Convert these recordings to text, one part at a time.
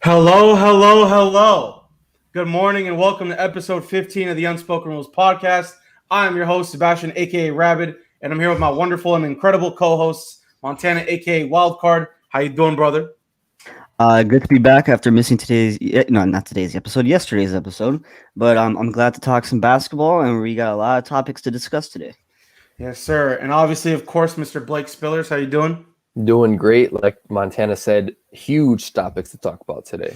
Hello, hello, hello. Good morning and welcome to episode 15 of the Unspoken Rules podcast. I am your host, Sebastian, aka Rabbit, and I'm here with my wonderful and incredible co-hosts, Montana, aka Wildcard. How you doing, brother? Good to be back after missing not today's episode, yesterday's episode. But I'm glad to talk some basketball, and we got a lot of topics to discuss today. Yes, sir. And obviously, of course, Mr. Blake Spillers. How you doing? Doing great. Like Montana said, huge topics to talk about today.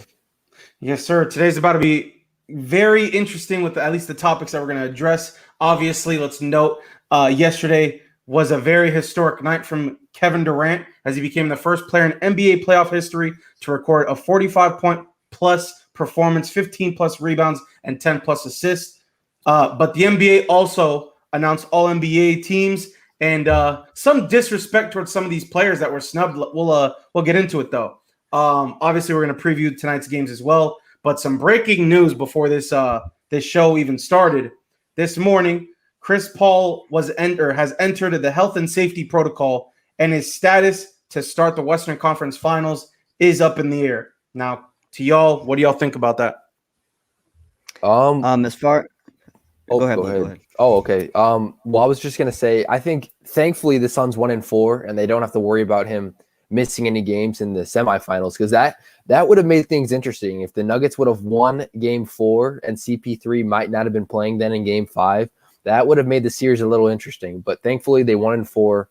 Yes, sir. Today's about to be very interesting with at least the topics that we're going to address. Obviously, let's note yesterday was a very historic night from Kevin Durant as he became the first player in NBA playoff history to record a 45-point plus performance, 15 plus rebounds, and 10 plus assists. But the NBA also announced all NBA teams and some disrespect towards some of these players that were snubbed. We'll get into it though. Obviously, we're going to preview tonight's games as well. But some breaking news before this show even started. This morning, Chris Paul has entered the health and safety protocol, and his status to start the Western Conference Finals is up in the air. Now, to y'all, what do y'all think about that? As far Go ahead. Oh, okay. Well, I was just gonna say, I think thankfully the Suns 1-4, and they don't have to worry about him missing any games in the semifinals, because that would have made things interesting. If the Nuggets would have won Game 4 and CP3 might not have been playing then in Game 5, that would have made the series a little interesting. But thankfully they 1-4,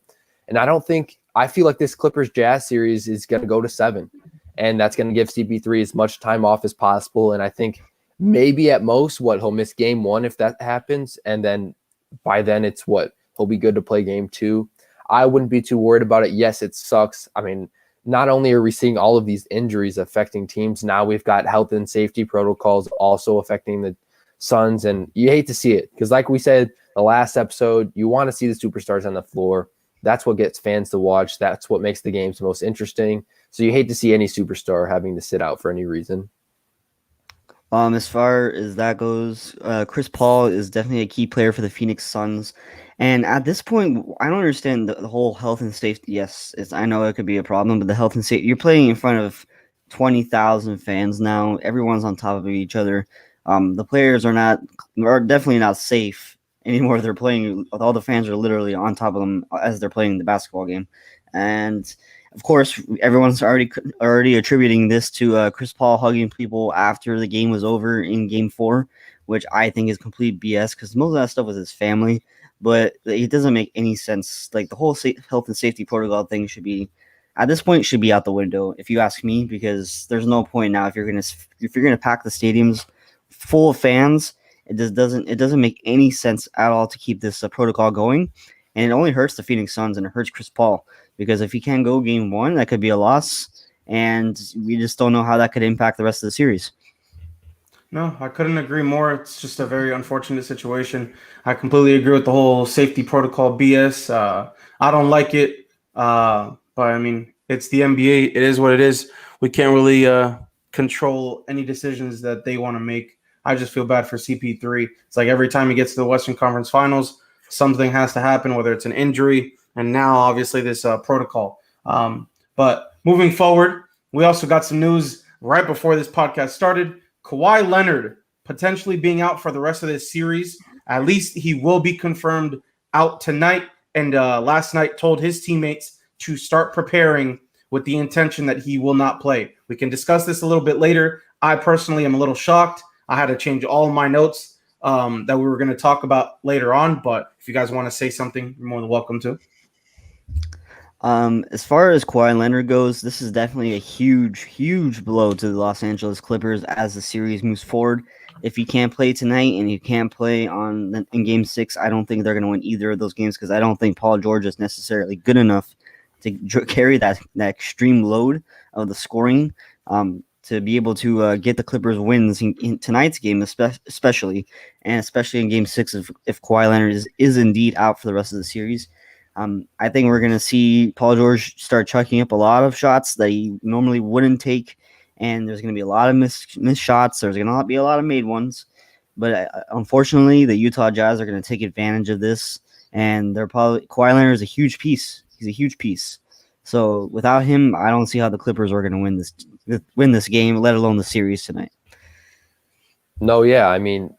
and I feel like this Clippers Jazz series is gonna go to 7, and that's gonna give CP3 as much time off as possible. And I think maybe at most he'll miss Game 1 if that happens, and then by then he'll be good to play Game 2. I wouldn't be too worried about it. Yes, it sucks. I mean, not only are we seeing all of these injuries affecting teams, now we've got health and safety protocols also affecting the Suns, and you hate to see it because, like we said the last episode, you want to see the superstars on the floor. That's what gets fans to watch. That's what makes the games the most interesting. So you hate to see any superstar having to sit out for any reason. As far as that goes, Chris Paul is definitely a key player for the Phoenix Suns. And at this point, I don't understand the whole health and safety. Yes, I know it could be a problem, but the health and safety, you're playing in front of 20,000 fans now. Everyone's on top of each other. The players are definitely not safe anymore. They're playing, all the fans are literally on top of them as they're playing the basketball game. And of course, everyone's already attributing this to Chris Paul hugging people after the game was over in Game 4, which I think is complete BS because most of that stuff was his family. But it doesn't make any sense. Like the whole health and safety protocol thing should be out the window, if you ask me, because there's no point now if you're gonna pack the stadiums full of fans. It doesn't make any sense at all to keep this protocol going, and it only hurts the Phoenix Suns and it hurts Chris Paul because if he can't go Game 1, that could be a loss, and we just don't know how that could impact the rest of the series. No, I couldn't agree more. It's just a very unfortunate situation. I completely agree with the whole safety protocol BS. I don't like it, but I mean, it's the NBA. It is what it is. We can't really control any decisions that they want to make. I just feel bad for CP3. It's like every time he gets to the Western Conference Finals, something has to happen, whether it's an injury, and now obviously this protocol. But moving forward, we also got some news right before this podcast started. Kawhi Leonard potentially being out for the rest of this series. At least he will be confirmed out tonight. And last night told his teammates to start preparing with the intention that he will not play. We can discuss this a little bit later. I personally am a little shocked. I had to change all of my notes that we were going to talk about later on. But if you guys want to say something, you're more than welcome to. As far as Kawhi Leonard goes, this is definitely a huge blow to the Los Angeles Clippers as the series moves forward. If he can't play tonight and he can't play in Game 6, I don't think they're going to win either of those games because I don't think Paul George is necessarily good enough to carry that extreme load of the scoring to be able to get the Clippers wins in tonight's game, especially in Game 6 if Kawhi Leonard is indeed out for the rest of the series. I think we're going to see Paul George start chucking up a lot of shots that he normally wouldn't take, and there's going to be a lot of missed shots. There's going to be a lot of made ones, but unfortunately, the Utah Jazz are going to take advantage of this, and Kawhi Leonard is a huge piece. He's a huge piece. So without him, I don't see how the Clippers are going to win win this game, let alone the series tonight. No, yeah. I mean,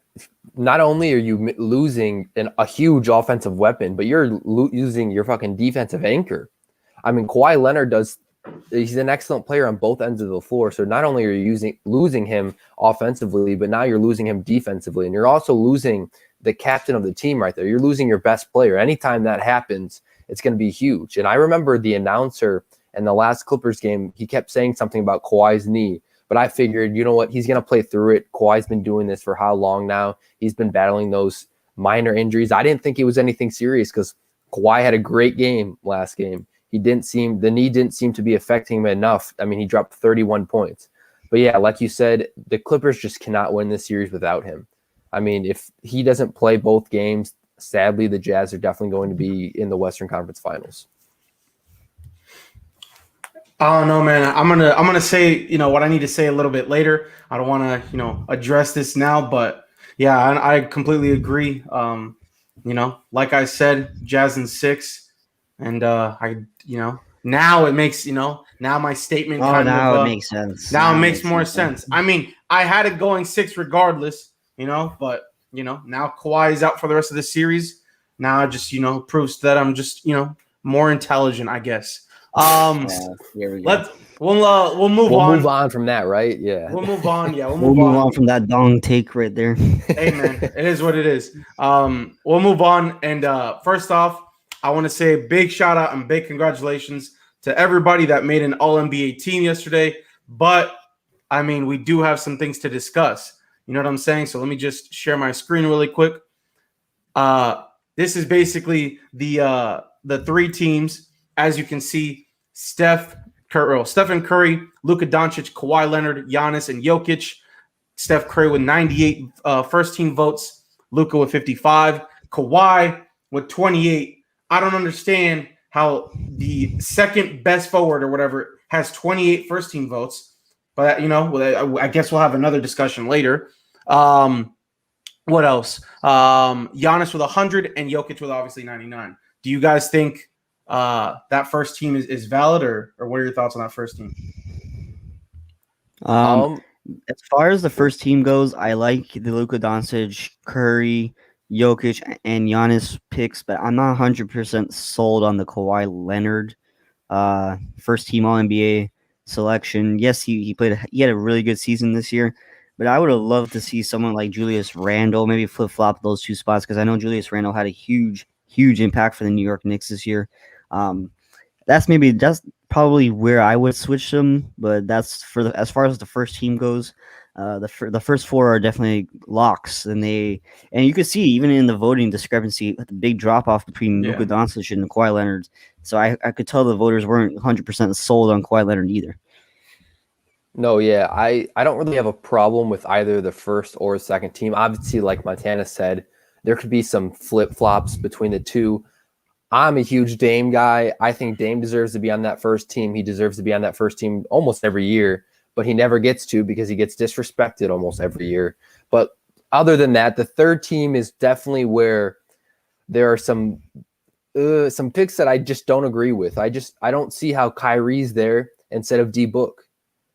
not only are you losing a huge offensive weapon, but you're losing your fucking defensive anchor. I mean, Kawhi Leonard he's an excellent player on both ends of the floor. So not only are you losing him offensively, but now you're losing him defensively. And you're also losing the captain of the team right there. You're losing your best player. Anytime that happens, it's going to be huge. And I remember the announcer in the last Clippers game, he kept saying something about Kawhi's knee. But I figured, you know what, he's going to play through it. Kawhi's been doing this for how long now? He's been battling those minor injuries. I didn't think it was anything serious because Kawhi had a great game last game. The knee didn't seem to be affecting him enough. I mean, he dropped 31 points. But yeah, like you said, the Clippers just cannot win this series without him. I mean, if he doesn't play both games, sadly, the Jazz are definitely going to be in the Western Conference Finals. I don't know, man. I'm gonna say, what I need to say a little bit later. I don't want to, address this now, but yeah, I completely agree. Like I said, Jazz in 6, and now it makes, now my statement it makes sense. Now it makes more sense. I mean, I had it going 6 regardless, but now Kawhi is out for the rest of the series. Now it just, proves that I'm just, more intelligent, I guess. Here we go. We'll move on. We'll move on from that, right? Yeah. We'll move on. Yeah, we'll move on from that dong take right there. Hey man, it is what it is. We'll move on. And first off, I want to say a big shout out and big congratulations to everybody that made an All-NBA team yesterday. But I mean, we do have some things to discuss. You know what I'm saying? So let me just share my screen really quick. This is basically the 3 teams. As you can see, Stephen Curry, Luka Doncic, Kawhi Leonard, Giannis, and Jokic. Steph Curry with 98 first-team votes, Luka with 55, Kawhi with 28. I don't understand how the second best forward or whatever has 28 first-team votes, but I guess we'll have another discussion later. What else? Giannis with 100 and Jokic with obviously 99. Do you guys think that first team is valid, or what are your thoughts on that first team? As far as the first team goes, I like the Luka Doncic, Curry, Jokic, and Giannis picks, but I'm not 100% sold on the Kawhi Leonard first team All-NBA selection. Yes, he had a really good season this year, but I would have loved to see someone like Julius Randle maybe flip-flop those 2 spots, because I know Julius Randle had a huge impact for the New York Knicks this year. That's probably where I would switch them, but that's as far as the first team goes. The first 4 are definitely locks, and you could see even in the voting discrepancy, the big drop off between Luka Doncic and Kawhi Leonard. So I could tell the voters weren't 100% sold on Kawhi Leonard either. No, yeah, I don't really have a problem with either the first or second team. Obviously, like Montana said, there could be some flip-flops between the 2. I'm a huge Dame guy. I think Dame deserves to be on that first team. He deserves to be on that first team almost every year, but he never gets to because he gets disrespected almost every year. But other than that, the third team is definitely where there are some picks that I just don't agree with. I don't see how Kyrie's there instead of D-Book.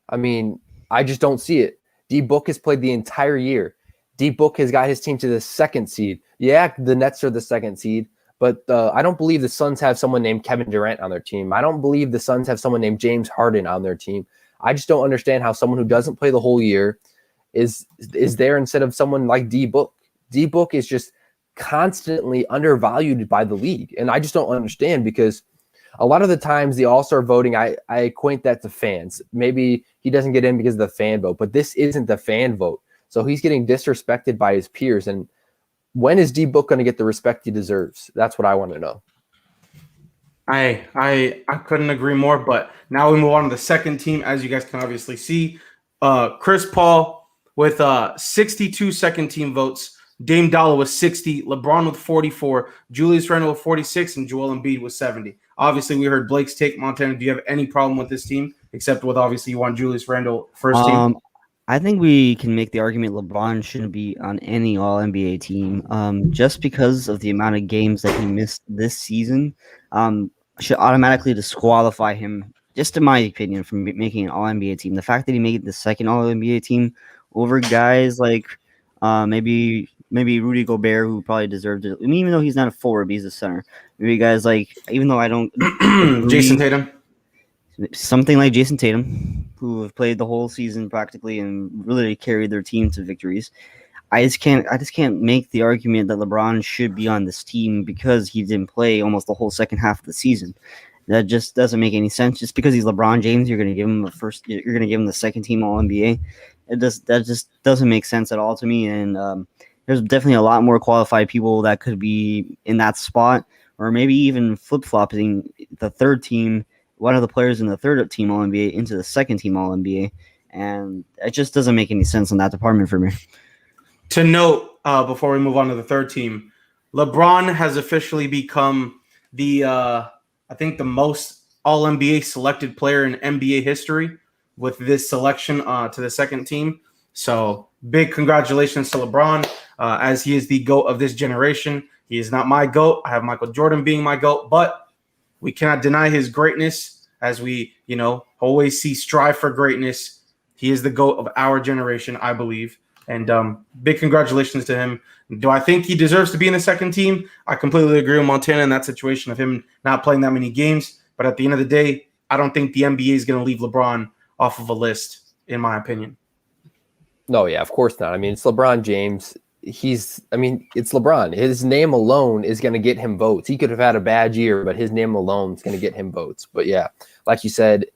I mean, I just don't see it. D-Book has played the entire year. D-Book has got his team to the 2nd seed. Yeah, the Nets are the 2nd seed, but I don't believe the Suns have someone named Kevin Durant on their team. I don't believe the Suns have someone named James Harden on their team. I just don't understand how someone who doesn't play the whole year is there instead of someone like D-Book. D-Book is just constantly undervalued by the league, and I just don't understand, because a lot of the times the All-Star voting, I equate that to fans. Maybe he doesn't get in because of the fan vote, but this isn't the fan vote. So he's getting disrespected by his peers. And when is D-Book going to get the respect he deserves? That's what I want to know. I couldn't agree more. But now we move on to the second team. As you guys can obviously see, Chris Paul with 62 second team votes, Dame Dollar with 60, LeBron with 44, Julius Randle with 46, and Joel Embiid with 70. Obviously, we heard Blake's take. Montana, do you have any problem with this team, except with obviously you want Julius Randle first team? I think we can make the argument LeBron shouldn't be on any All-NBA team, just because of the amount of games that he missed this season. Should automatically disqualify him just in my opinion, from making an All NBA team, the fact that he made the second All NBA team over guys like maybe Rudy Gobert, who probably deserved it. I mean, even though he's not a forward, he's a center. Maybe guys like, even though I don't Jason agree, Tatum. something like Jason Tatum, who have played the whole season practically and really carried their team to victories. I just can't make the argument that LeBron should be on this team because he didn't play almost the whole second half of the season. That just doesn't make any sense. Just because he's LeBron James, you're going to give him the second team All NBA. That just doesn't make sense at all to me. And there's definitely a lot more qualified people that could be in that spot, or maybe even flip flopping the third team, one of the players in the third team All NBA into the second team All NBA, and it just doesn't make any sense in that department for me. To note, before we move on to the third team, LeBron has officially become I think the most All-NBA selected player in NBA history with this selection to the second team. So big congratulations to LeBron, as he is the GOAT of this generation. He is not my GOAT. I have Michael Jordan being my GOAT, but we cannot deny his greatness, as we, always see strive for greatness. He is the GOAT of our generation, I believe. And big congratulations to him. Do I think he deserves to be in the second team? I completely agree with Montana in that situation of him not playing that many games. But at the end of the day, I don't think the NBA is going to leave LeBron off of a list, in my opinion. No, yeah, of course not. I mean, it's LeBron James. It's LeBron. His name alone is going to get him votes. He could have had a bad year, but his name alone is going to get him votes. But yeah, like you said,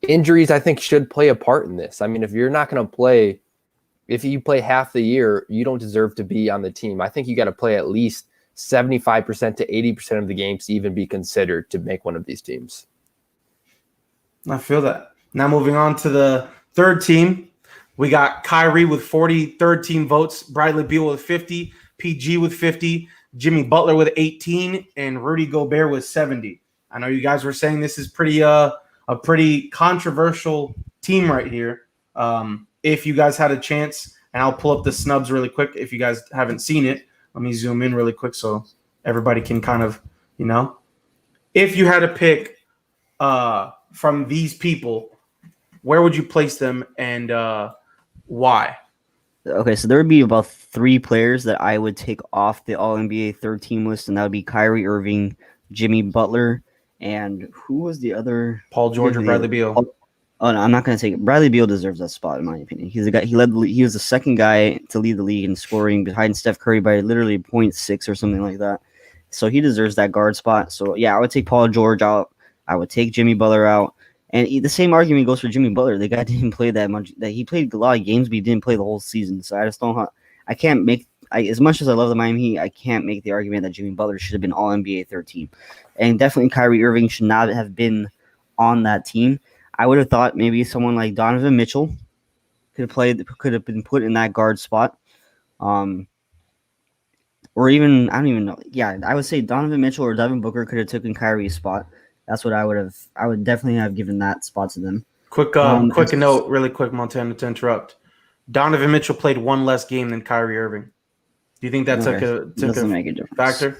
injuries, I think, should play a part in this. I mean, if you're not going to play, if you play half the year, you don't deserve to be on the team. I think you got to play at least 75% to 80% of the games to even be considered to make one of these teams. I feel that. Now moving on to the third team, we got Kyrie with 40 third team votes, Bradley Beal with 50, PG with 50, Jimmy Butler with 18, and Rudy Gobert with 70. I know you guys were saying this is a pretty controversial team right here. If you guys had a chance, and I'll pull up the snubs really quick if you guys haven't seen it. Let me zoom in really quick so everybody can kind of, if you had to pick from these people, where would you place them and why? Okay, so there would be about 3 players that I would take off the All-NBA third team list, and that would be Kyrie Irving, Jimmy Butler, and who was the other? Paul George or Bradley Beal? Oh no, I'm not going to take it. Bradley Beal deserves that spot in my opinion. He's the guy. He was the second guy to lead the league in scoring behind Steph Curry by literally 0.6 or something like that. So he deserves that guard spot. So yeah, I would take Paul George out. I would take Jimmy Butler out. And the same argument goes for Jimmy Butler. The guy didn't play that much. That he played a lot of games, but he didn't play the whole season. So I just don't. I can't make. As much as I love the Miami Heat, I can't make the argument that Jimmy Butler should have been All NBA third team, and definitely Kyrie Irving should not have been on that team. I would have thought maybe someone like Donovan Mitchell could have been put in that guard spot, or even I don't even know. Yeah, I would say Donovan Mitchell or Devin Booker could have taken Kyrie's spot. That's what I would have. I would definitely have given that spot to them. Quick note, really quick, Montana, to interrupt. Donovan Mitchell played one less game than Kyrie Irving. Do you think that took a make a difference. Factor?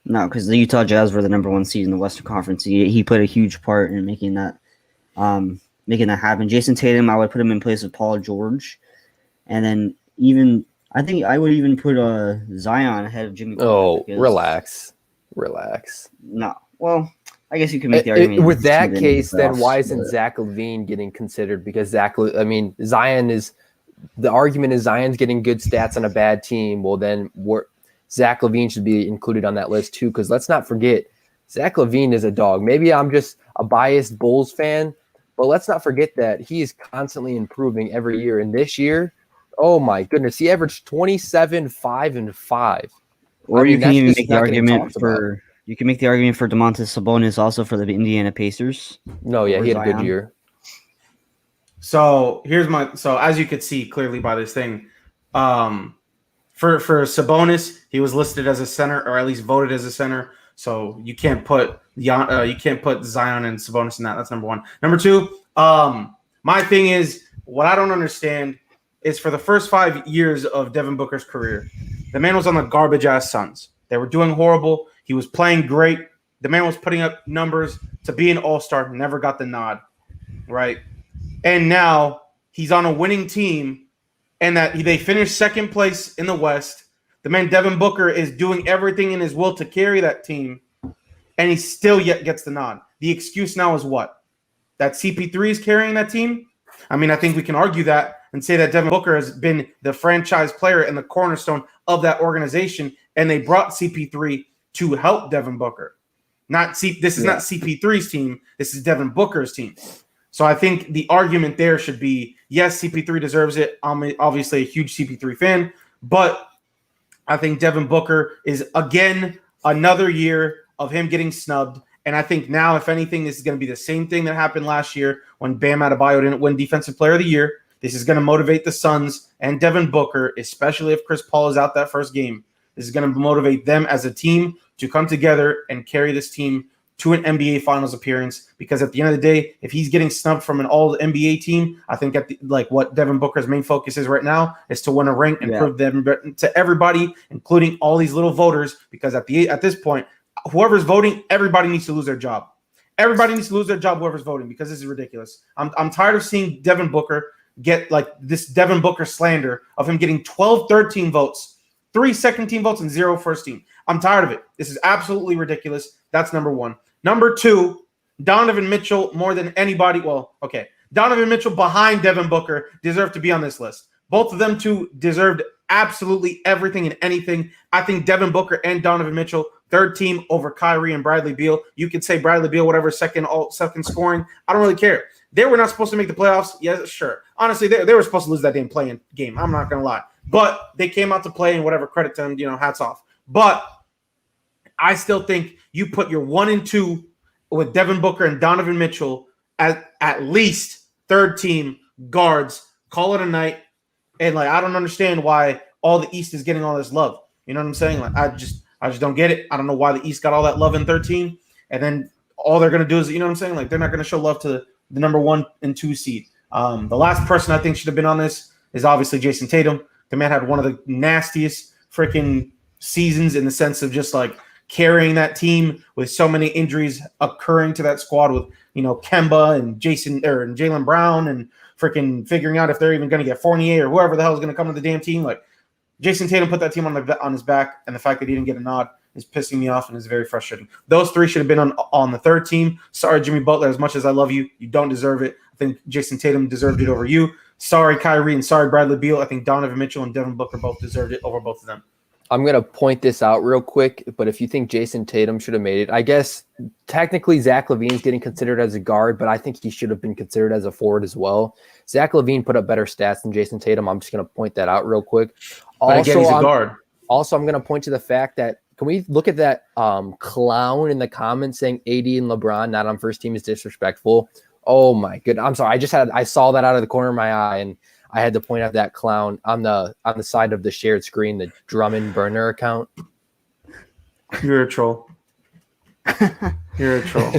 No, because the Utah Jazz were the number 1 seed in the Western Conference. He played a huge part in making that happen. Jason Tatum, I would put him in place of Paul George, and then I think I would even put Zion ahead of Jimmy. Oh, relax. No, well, I guess you can make the argument. With that case, then why isn't Zach LaVine getting considered? Because Zion is. The argument is Zion's getting good stats on a bad team. Well, then Zach LaVine should be included on that list too. Because let's not forget, Zach LaVine is a dog. Maybe I'm just a biased Bulls fan, but let's not forget that he is constantly improving every year. And this year, oh my goodness, he averaged 27, 5, and 5. Or you can even make the argument for Domantas Sabonis also for the Indiana Pacers. No, yeah, he had a good year. So as you could see clearly by this thing, for Sabonis, he was listed as a center, or at least voted as a center. So you can't put Zion and Sabonis in that. That's number 1. Number 2, my thing is, what I don't understand is for the first 5 years of Devin Booker's career, the man was on the garbage ass Suns. They were doing horrible. He was playing great. The man was putting up numbers to be an all-star, never got the nod, right? And now he's on a winning team, and that they finished second place in the West. The man Devin Booker is doing everything in his will to carry that team, and he still yet gets the nod. The excuse now is what? That CP3 is carrying that team? I mean, I think we can argue that and say that Devin Booker has been the franchise player and the cornerstone of that organization, and they brought CP3 to help Devin Booker. This is not CP3's team. This is Devin Booker's team. So I think the argument there should be, yes, CP3 deserves it. I'm obviously a huge CP3 fan, but I think Devin Booker is, again, another year of him getting snubbed. And I think now, if anything, this is going to be the same thing that happened last year when Bam Adebayo didn't win Defensive Player of the Year. This is going to motivate the Suns and Devin Booker, especially if Chris Paul is out that first game. This is going to motivate them as a team to come together and carry this team to an NBA Finals appearance, because at the end of the day, if he's getting snubbed from an all-NBA team, I think what Devin Booker's main focus is right now is to win a ring and prove them to everybody, including all these little voters, because at this point, whoever's voting, everybody needs to lose their job. Everybody needs to lose their job, whoever's voting, because this is ridiculous. I'm tired of seeing Devin Booker get this Devin Booker slander of him getting 12, 13 votes, 3 second-team votes, and 0 first-team. I'm tired of it. This is absolutely ridiculous. That's number one. Number two, Donovan Mitchell, more than anybody. Well, okay. Donovan Mitchell behind Devin Booker deserved to be on this list. Both of them two deserved absolutely everything and anything. I think Devin Booker and Donovan Mitchell, third team over Kyrie and Bradley Beal. You could say Bradley Beal, whatever, second scoring. I don't really care. They were not supposed to make the playoffs. Yes, sure. Honestly, they were supposed to lose that damn playing game. I'm not going to lie. But they came out to play, and whatever, credit to them, hats off. But I still think you put your 1 and 2 with Devin Booker and Donovan Mitchell at least third team guards. Call it a night. And I don't understand why all the East is getting all this love. You know what I'm saying? I just don't get it. I don't know why the East got all that love in 13. And then all they're gonna do is, you know what I'm saying? They're not gonna show love to the number 1 and 2 seed. The last person I think should have been on this is obviously Jason Tatum. The man had one of the nastiest freaking seasons in the sense of just carrying that team with so many injuries occurring to that squad with, Kemba and Jaylen Brown and freaking figuring out if they're even going to get Fournier or whoever the hell is going to come to the damn team. Jason Tatum put that team on his back, and the fact that he didn't get a nod is pissing me off and is very frustrating. Those three should have been on the third team. Sorry, Jimmy Butler, as much as I love you, you don't deserve it. I think Jason Tatum deserved it over you. Sorry, Kyrie, and sorry, Bradley Beal. I think Donovan Mitchell and Devin Booker both deserved it over both of them. I'm going to point this out real quick, but if you think Jason Tatum should have made it, I guess technically Zach LaVine's getting considered as a guard, but I think he should have been considered as a forward as well. Zach LaVine put up better stats than Jason Tatum. I'm just going to point that out real quick. But again, he's a guard. Also, I'm going to point to the fact that, can we look at that clown in the comments saying AD and LeBron not on first team is disrespectful? Oh my goodness. I'm sorry. I saw that out of the corner of my eye, and I had to point out that clown on the side of the shared screen, the Drummond burner account. You're a troll. You're a troll.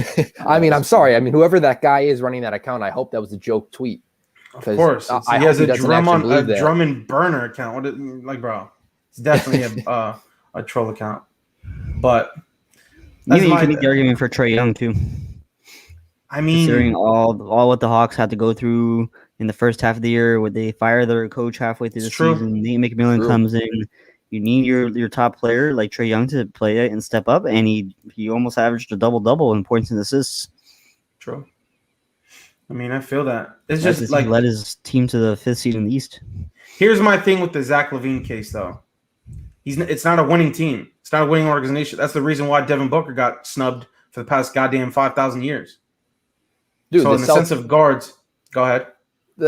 I mean, I'm sorry. I mean, whoever that guy is running that account, I hope that was a joke tweet. Of course. He has a Drummond burner account. Bro, it's definitely a troll account. But maybe you can make the argument for Trae Young too. I mean, considering all what the Hawks had to go through in the first half of the year, would they fire their coach halfway through the season? Nate McMillan comes in. You need your top player like Trae Young to play it and step up, and he almost averaged a double-double in points and assists. True. I mean, I feel that. It's That's just he led his team to the 5th seed in the East. Here's my thing with the Zach LaVine case, though. It's not a winning team. It's not a winning organization. That's the reason why Devin Booker got snubbed for the past goddamn 5,000 years. Dude, so in the sense of guards, go ahead.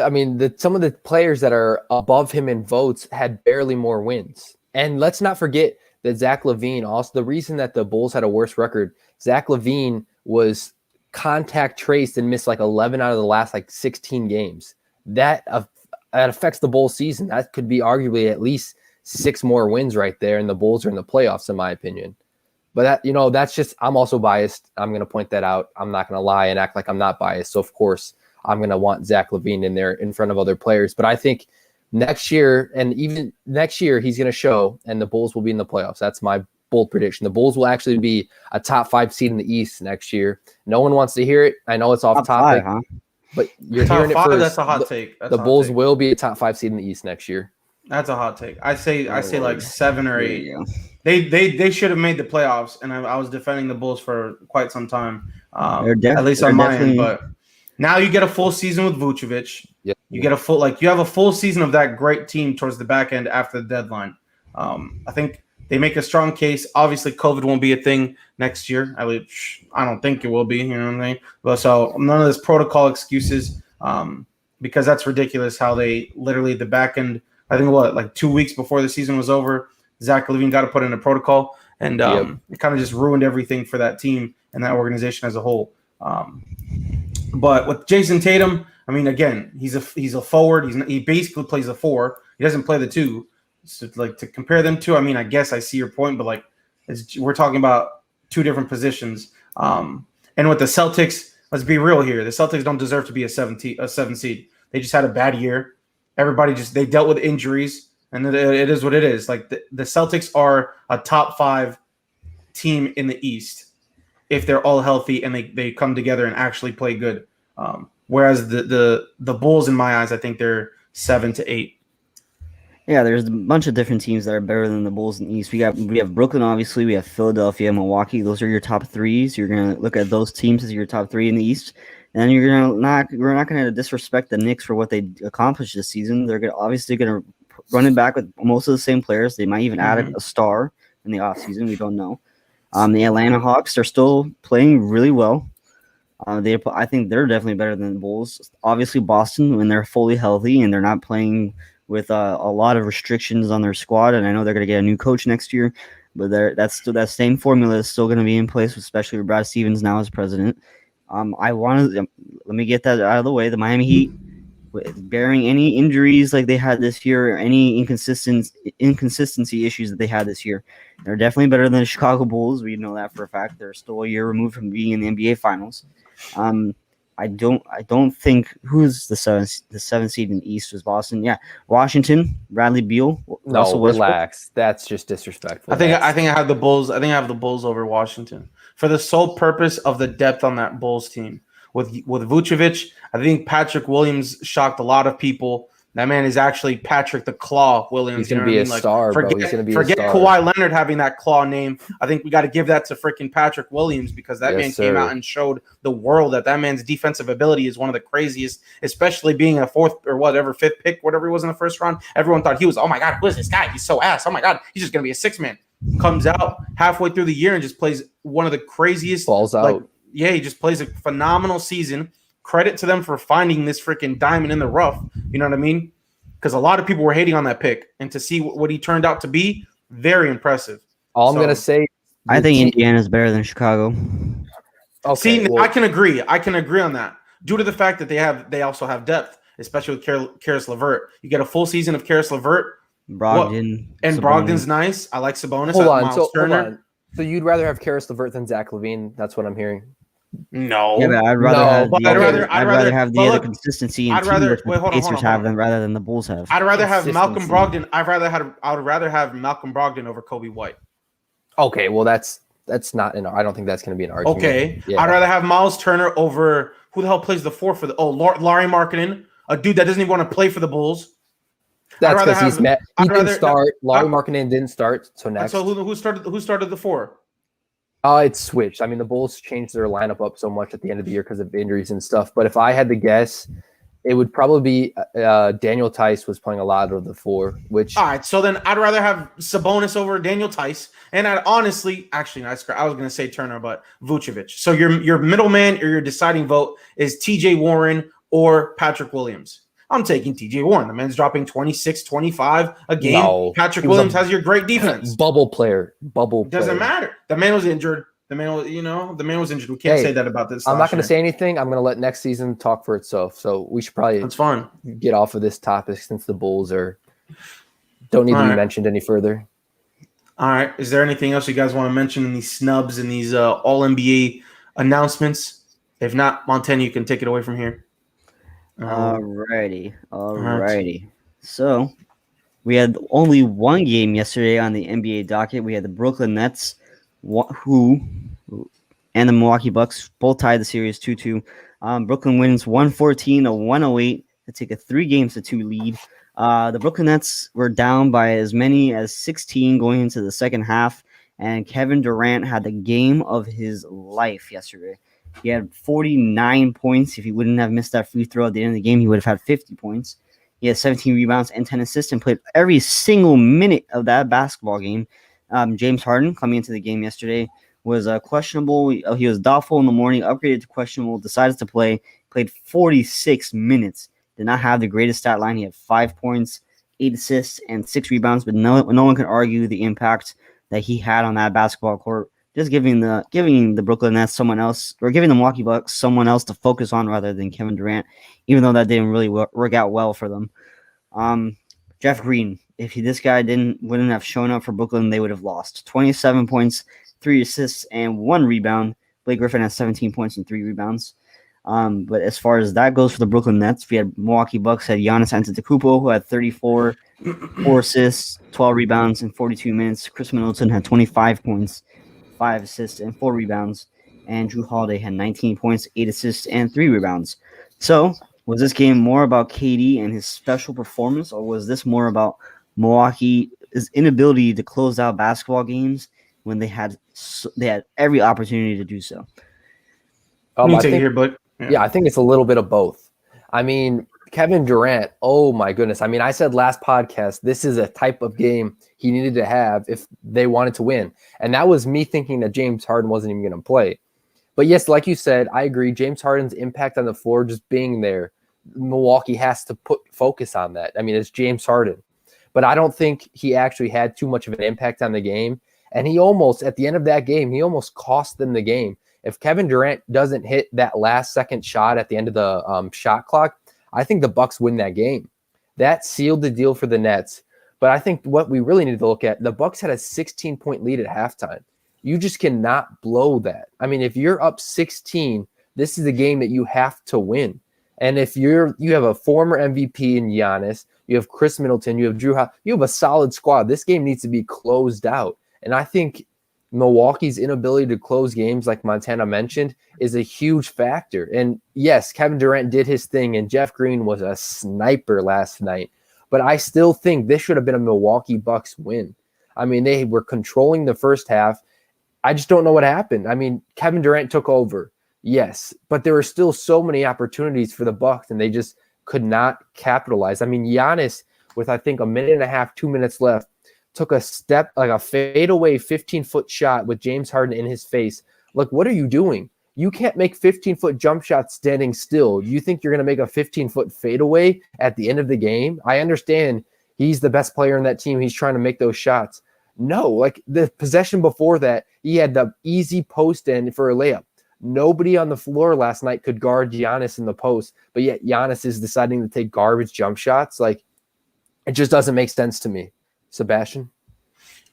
I mean, some of the players that are above him in votes had barely more wins. And let's not forget that Zach LaVine, also the reason that the Bulls had a worse record, Zach LaVine was contact traced and missed 11 out of the last 16 games. That affects the Bulls season. That could be arguably at least 6 more wins right there, and the Bulls are in the playoffs, in my opinion. But that's just, I'm also biased. I'm going to point that out. I'm not going to lie and act like I'm not biased. So, of course, I'm going to want Zach LaVine in there in front of other players. But I think next year, and even next year, he's going to show, and the Bulls will be in the playoffs. That's my bold prediction. The Bulls will actually be a top 5 seed in the East next year. No one wants to hear it. I know it's off topic, but you're hearing it first. That's a hot take. The Bulls will be a top 5 seed in the East next year. That's a hot take. I say like 7 or 8. Yeah. They should have made the playoffs, and I was defending the Bulls for quite some time, at least on my end. But now you get a full season with Vucevic. Yep. You get you have a full season of that great team towards the back end after the deadline. I think they make a strong case. Obviously, COVID won't be a thing next year. I don't think it will be. You know what I mean? But so none of this protocol excuses, because that's ridiculous. How they literally the back end. I think like 2 weeks before the season was over, Zach LaVine got to put in a protocol, and it kind of just ruined everything for that team and that organization as a whole. But with Jason Tatum, I mean, again, he's a forward. He basically plays a 4. He doesn't play the 2. So like to compare them to, I mean, I guess I see your point, but like we're talking about 2 different positions. And with the Celtics, let's be real here. The Celtics don't deserve to be a 7 seed. They just had a bad year. Everybody they dealt with injuries, and it is what it is. Like the Celtics are a top 5 team in the East if they're all healthy and they come together and actually play good. Whereas the Bulls, in my eyes, I think they're 7 to 8. Yeah, there's a bunch of different teams that are better than the Bulls in the East. We have Brooklyn, obviously. We have Philadelphia, Milwaukee. Those are your top 3s. You're gonna look at those teams as your top 3 in the East. And we're not going to disrespect the Knicks for what they accomplished this season. They're obviously going to run it back with most of the same players. They might even add a star in the offseason. We don't know. The Atlanta Hawks are still playing really well. I think they're definitely better than the Bulls. Obviously, Boston, when they're fully healthy and they're not playing with a lot of restrictions on their squad, and I know they're going to get a new coach next year, but that same formula is still going to be in place, especially with Brad Stevens now as president. Let me get that out of the way. The Miami Heat, bearing any injuries like they had this year, or any inconsistency issues that they had this year, they're definitely better than the Chicago Bulls. We know that for a fact. They're still a year removed from being in the NBA Finals. I don't think who's the 7th seed in the East was Boston. Yeah, Washington, Bradley Beal. No, Russell Westbrook. Relax. That's just disrespectful. I think I have the Bulls. I think I have the Bulls over Washington for the sole purpose of the depth on that Bulls team. With Vucevic, I think Patrick Williams shocked a lot of people. That man is actually Patrick the Claw Williams. He's going to be a star, bro. He's going to be a star. Forget Kawhi Leonard having that claw name. I think we got to give that to freaking Patrick Williams, because that man came out and showed the world that man's defensive ability is one of the craziest, especially being a 4th or whatever, 5th pick, whatever he was in the first round. Everyone thought he was, oh my God, who is this guy? He's so ass. Oh my God, he's just going to be a 6-man. Comes out halfway through the year and just plays one of the craziest. Balls out. He just plays a phenomenal season. Credit to them for finding this freaking diamond in the rough. You know what I mean? Because a lot of people were hating on that pick, and to see what he turned out to be, very impressive. All I'm going to say, I think Indiana's better than Chicago. Okay, I can agree. I can agree on that, due to the fact that they also have depth, especially with Karis LeVert. You get a full season of Karis LeVert. Brogdon's nice. I like Sabonis. Hold on. So you'd rather have Karis LeVert than Zach LaVine? That's what I'm hearing. No, yeah, I'd rather have the other consistency. I'd rather have rather than the Bulls have. I'd rather have Malcolm Brogdon. I would rather have Malcolm Brogdon over Kobe White. Okay, well that's not. I don't think that's going to be an argument. Okay, yeah. I'd rather have Miles Turner over who the hell plays the 4 for the Larry Markkinen, a dude that doesn't even want to play for the Bulls. That's because he's met. He didn't start. Larry Markkinen didn't start. So next. So who started the 4? It's switched. I mean, the Bulls changed their lineup up so much at the end of the year because of injuries and stuff. But if I had to guess, it would probably be Daniel Tice was playing a lot of the 4. Which all right. So then I'd rather have Sabonis over Daniel Tice, and I was going to say Turner, but Vucevic. So your middleman or your deciding vote is T.J. Warren or Patrick Williams. I'm taking T.J. Warren. The man's dropping 26, 25 a game. No, Patrick Williams has your great defense. Bubble player. Doesn't matter. The man was injured. The man was injured. We can't say that about this. I'm not going to say anything. I'm going to let next season talk for itself. So we should probably get off of this topic since the Bulls don't need to be mentioned any further. All right. Is there anything else you guys want to mention in these snubs and these all NBA announcements? If not, Montana, you can take it away from here. Alrighty. So We had only one game yesterday on the NBA docket. We had the Brooklyn Nets, who and the Milwaukee Bucks both tied the series 2-2. Brooklyn wins 114-108 to take a 3-2 lead. The Brooklyn Nets were down by as many as 16 going into the second half, and Kevin Durant had the game of his life yesterday. He had 49 points. If he wouldn't have missed that free throw at the end of the game, he would have had 50 points. He had 17 rebounds and 10 assists and played every single minute of that basketball game. James Harden, coming into the game yesterday, was questionable. He was doubtful in the morning, upgraded to questionable, decided to play, played 46 minutes. Did not have the greatest stat line. He had 5 points, 8 assists, and 6 rebounds, but no one can argue the impact that he had on that basketball court. Just giving the Brooklyn Nets someone else, or giving the Milwaukee Bucks someone else to focus on rather than Kevin Durant, even though that didn't really work out well for them. Jeff Green, if this guy wouldn't have shown up for Brooklyn, they would have lost. 27 points, 3 assists, and 1 rebound. Blake Griffin has 17 points and 3 rebounds. But as far as that goes for the Brooklyn Nets, we had Milwaukee Bucks had Giannis Antetokounmpo, who had 34, 4 assists, 12 rebounds in 42 minutes. Chris Middleton had 25 points, 5 assists, and 4 rebounds. And Drew Holiday had 19 points, 8 assists, and 3 rebounds. So, was this game more about KD and his special performance, or was this more about Milwaukee's inability to close out basketball games when they had every opportunity to do so? I think, I think it's a little bit of both. I mean, Kevin Durant, oh my goodness. I mean, I said last podcast, this is a type of game he needed to have if they wanted to win. And that was me thinking that James Harden wasn't even going to play. But yes, like you said, I agree. James Harden's impact on the floor, just being there, Milwaukee has to put focus on that. I mean, it's James Harden. But I don't think he actually had too much of an impact on the game. And he almost, at the end of that game, he almost cost them the game. If Kevin Durant doesn't hit that last second shot at the end of the shot clock, I think the Bucks win that game. That sealed the deal for the Nets. But I think what we really need to look at, the Bucks had a 16-point lead at halftime. You just cannot blow that. I mean, if you're up 16, this is a game that you have to win. And if you have a former MVP in Giannis, you have Chris Middleton, you have Drew, you have a solid squad. This game needs to be closed out. And I think Milwaukee's inability to close games, like Montana mentioned, is a huge factor. And yes, Kevin Durant did his thing, and Jeff Green was a sniper last night. But I still think this should have been a Milwaukee Bucks win. I mean, they were controlling the first half. I just don't know what happened. I mean, Kevin Durant took over, yes, but there were still so many opportunities for the Bucks, and they just could not capitalize. I mean, Giannis, with I think a minute and a half, 2 minutes left, took a step, like a fadeaway 15-foot shot with James Harden in his face. Like, what are you doing? You can't make 15-foot jump shots standing still. You think you're going to make a 15-foot fadeaway at the end of the game? I understand he's the best player in that team. He's trying to make those shots. No, like the possession before that, he had the easy post in for a layup. Nobody on the floor last night could guard Giannis in the post, but yet Giannis is deciding to take garbage jump shots. Like, it just doesn't make sense to me. Sebastian?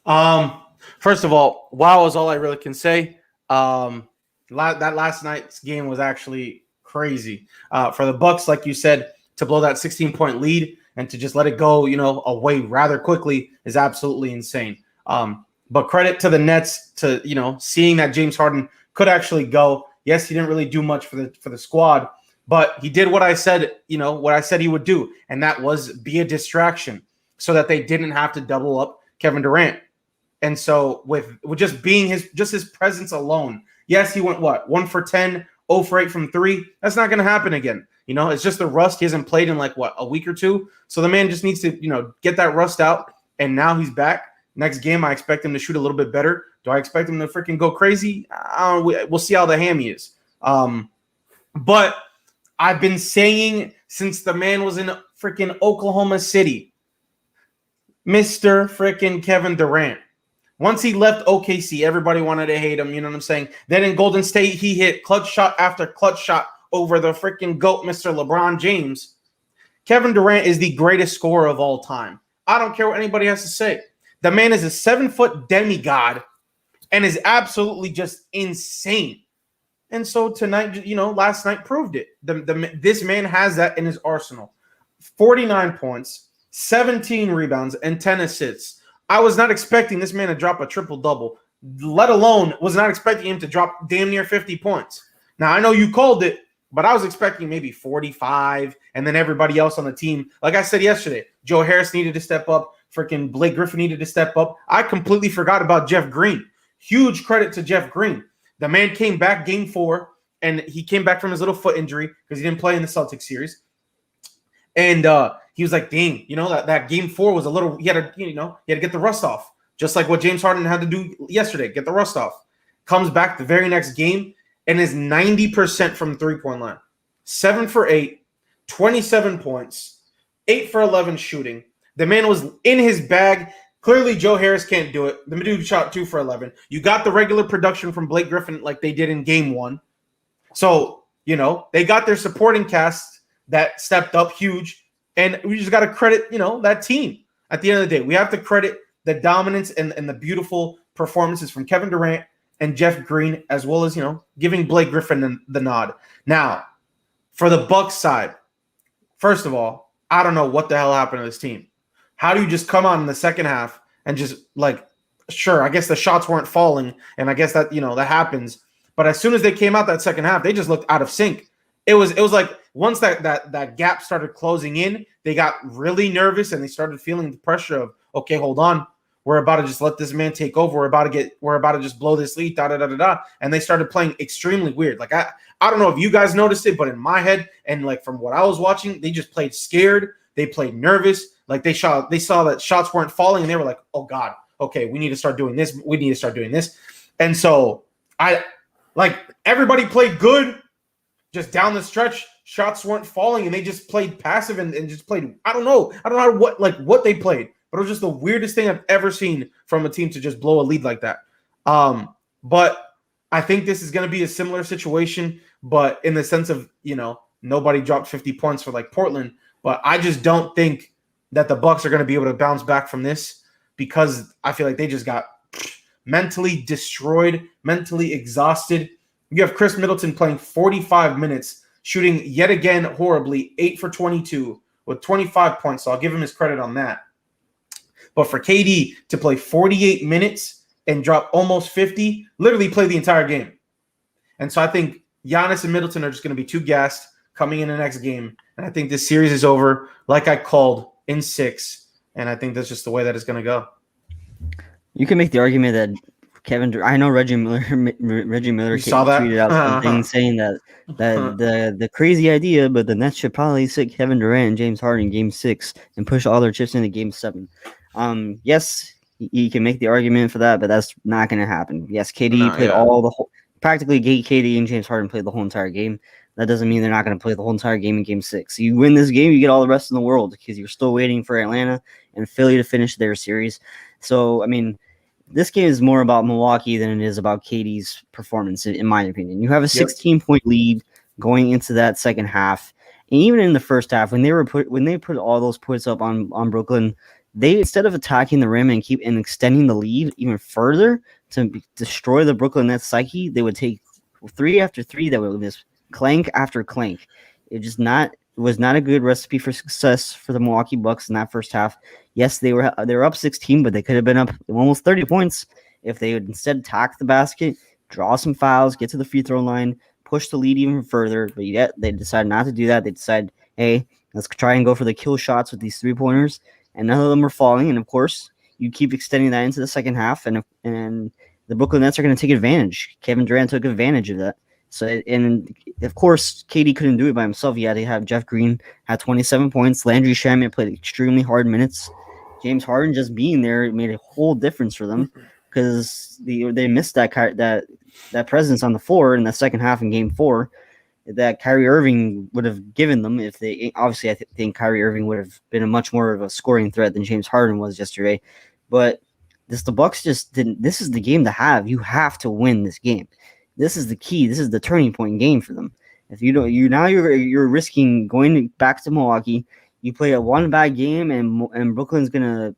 First of all, wow is all I really can say. That last night's game was actually crazy. For the Bucks, like you said, to blow that 16-point lead and to just let it go, away rather quickly is absolutely insane. But credit to the Nets to, seeing that James Harden could actually go. Yes, he didn't really do much for the squad, but he did what I said, what I said he would do, and that was be a distraction so that they didn't have to double up Kevin Durant. And so with just being his presence alone, yes, he went 1 for 10, 0 for 8 from 3. That's not going to happen again. It's just the rust. He hasn't played in a week or two. So the man just needs to, get that rust out. And now he's back. Next game, I expect him to shoot a little bit better. Do I expect him to freaking go crazy? We'll see how the hammy is. But I've been saying since the man was in freaking Oklahoma City, Mr. freaking Kevin Durant. Once he left OKC, everybody wanted to hate him. You know what I'm saying? Then in Golden State, he hit clutch shot after clutch shot over the freaking GOAT, Mr. LeBron James. Kevin Durant is the greatest scorer of all time. I don't care what anybody has to say. The man is a 7-foot demigod and is absolutely just insane. And so tonight, last night proved it. This man has that in his arsenal. 49 points, 17 rebounds, and 10 assists. I was not expecting this man to drop a triple-double, let alone was not expecting him to drop damn near 50 points. Now, I know you called it, but I was expecting maybe 45, and then everybody else on the team. Like I said yesterday, Joe Harris needed to step up. Freaking Blake Griffin needed to step up. I completely forgot about Jeff Green. Huge credit to Jeff Green. The man came back game 4, and he came back from his little foot injury because he didn't play in the Celtics series. And he was like, dang, that game 4 was a little, he had to get the rust off, just like what James Harden had to do yesterday, get the rust off. Comes back the very next game and is 90% from the three-point line. 7 for 8, 27 points, 8 for 11 shooting. The man was in his bag. Clearly, Joe Harris can't do it. The dude shot 2 for 11. You got the regular production from Blake Griffin like they did in game 1. So, they got their supporting cast that stepped up huge. And we just got to credit, that team. At the end of the day, we have to credit the dominance and the beautiful performances from Kevin Durant and Jeff Green, as well as, giving Blake Griffin the nod. Now, for the Bucks side, first of all, I don't know what the hell happened to this team. How do you just come on in the second half and just sure, I guess the shots weren't falling, and I guess that, that happens. But as soon as they came out that second half, they just looked out of sync. It was like once that gap started closing in, they got really nervous and they started feeling the pressure of, okay, hold on. We're about to just let this man take over. We're about to just blow this lead, and they started playing extremely weird. Like I don't know if you guys noticed it, but in my head and from what I was watching, they just played scared. They played nervous. Like they saw that shots weren't falling, and they were like, "Oh God, okay, we need to start doing this. We need to start doing this." And so everybody played good, just down the stretch. Shots weren't falling, and they just played passive and just played. I don't know what they played. But it was just the weirdest thing I've ever seen from a team to just blow a lead like that. But I think this is going to be a similar situation, but in the sense of, nobody dropped 50 points for Portland. But I just don't think that the Bucks are going to be able to bounce back from this, because I feel like they just got mentally destroyed, mentally exhausted. You have Chris Middleton playing 45 minutes, shooting yet again horribly, 8 for 22 with 25 points. So I'll give him his credit on that. But for KD to play 48 minutes and drop almost 50, literally play the entire game. And so I think Giannis and Middleton are just going to be too gassed coming in the next game. And I think this series is over, like I called, in 6. And I think that's just the way that it's going to go. You can make the argument that I know Reggie Miller tweeted out something saying that the crazy idea, but the Nets should probably sit Kevin Durant and James Harden in Game 6 and push all their chips into Game 7. Yes, you can make the argument for that, but that's not going to happen. Yes, KD played practically KD and James Harden played the whole entire game. That doesn't mean they're not going to play the whole entire game in Game 6. You win this game, you get all the rest in the world, because you're still waiting for Atlanta and Philly to finish their series. So, I mean, this game is more about Milwaukee than it is about KD's performance, in my opinion. You have a 16-point lead going into that second half, and even in the first half, when they put all those points up on Brooklyn, they, instead of attacking the rim and extending the lead even further to destroy the Brooklyn Nets psyche, they would take 3 after 3 that would just clank after clank. It was not a good recipe for success for the Milwaukee Bucks in that first half. Yes, they were up 16, but they could have been up almost 30 points if they would instead attack the basket, draw some fouls, get to the free throw line, push the lead even further. But yet they decided not to do that. They decided, hey, let's try and go for the kill shots with these 3-pointers. And none of them were falling. And, of course, you keep extending that into the second half, and the Brooklyn Nets are going to take advantage. Kevin Durant took advantage of that. So, and, of course, KD couldn't do it by himself. He had to have Jeff Green had 27 points. Landry Shamet played extremely hard minutes. James Harden just being there made a whole difference for them, because they missed that presence on the floor in the second half in Game 4 that Kyrie Irving would have given them. If they obviously, I think Kyrie Irving would have been a much more of a scoring threat than James Harden was yesterday. But the Bucks just didn't. This is the game to have. You have to win this game. This is the key. This is the turning point game for them. If you don't, you're risking going back to Milwaukee. You play a one bad game, and Brooklyn's gonna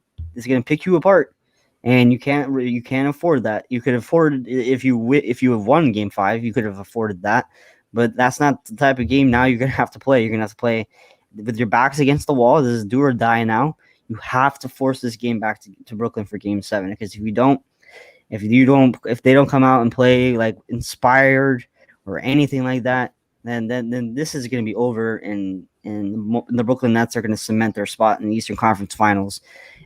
pick you apart, and you can't afford that. You could afford, if you have won Game 5, you could have afforded that. But that's not the type of game now you're going to have to play. You're going to have to play with your backs against the wall, this is do or die now. You have to force this game back to Brooklyn for Game 7, because if they don't come out and play like inspired or anything like that, then this is going to be over, and the Brooklyn Nets are going to cement their spot in the Eastern Conference Finals.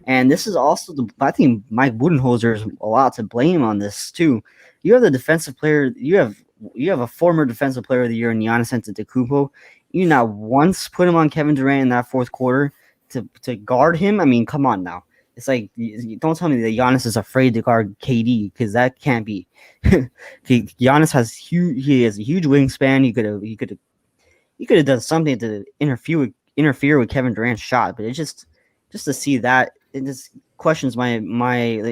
And this is also I think Mike Budenholzer is a lot to blame on this too. You have the defensive player. You have a former defensive player of the year in Giannis Antetokounmpo. You not once put him on Kevin Durant in that fourth quarter to guard him. I mean, come on now. It's like, don't tell me that Giannis is afraid to guard KD, because that can't be. Giannis has a huge wingspan. He could have done something to interfere with Kevin Durant's shot, but it's just to see that, it just questions it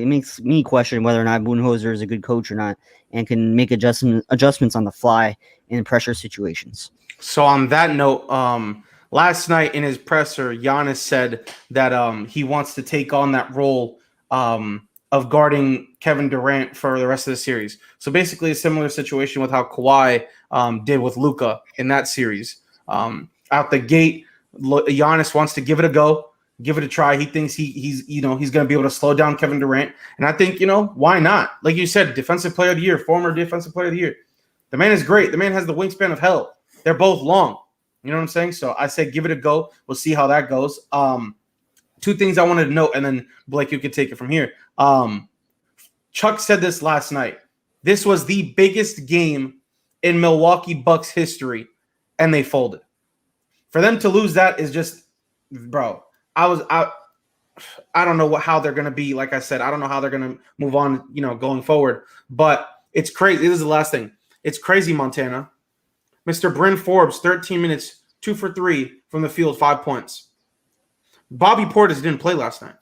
makes me question whether or not Budenholzer is a good coach or not, and can make adjustments on the fly in pressure situations. So on that note, last night in his presser, Giannis said that he wants to take on that role of guarding Kevin Durant for the rest of the series. So basically a similar situation with how Kawhi did with Luka in that series. Out the gate, Giannis wants to give it a go, give it a try. He thinks he's going to be able to slow down Kevin Durant. And I think, why not? Like you said, defensive player of the year, former defensive player of the year. The man is great. The man has the wingspan of hell. They're both long. You know what I'm saying? So I say give it a go. We'll see how that goes. Two things I wanted to note, and then Blake, you can take it from here. Chuck said this last night. This was the biggest game in Milwaukee Bucks history, and they folded. For them to lose that is just, bro. I don't know how they're gonna be. Like I said, I don't know how they're gonna move on, going forward. But it's crazy. This is the last thing. It's crazy, Montana. Mr. Bryn Forbes, 13 minutes, 2 for 3 from the field, 5 points. Bobby Portis didn't play last night.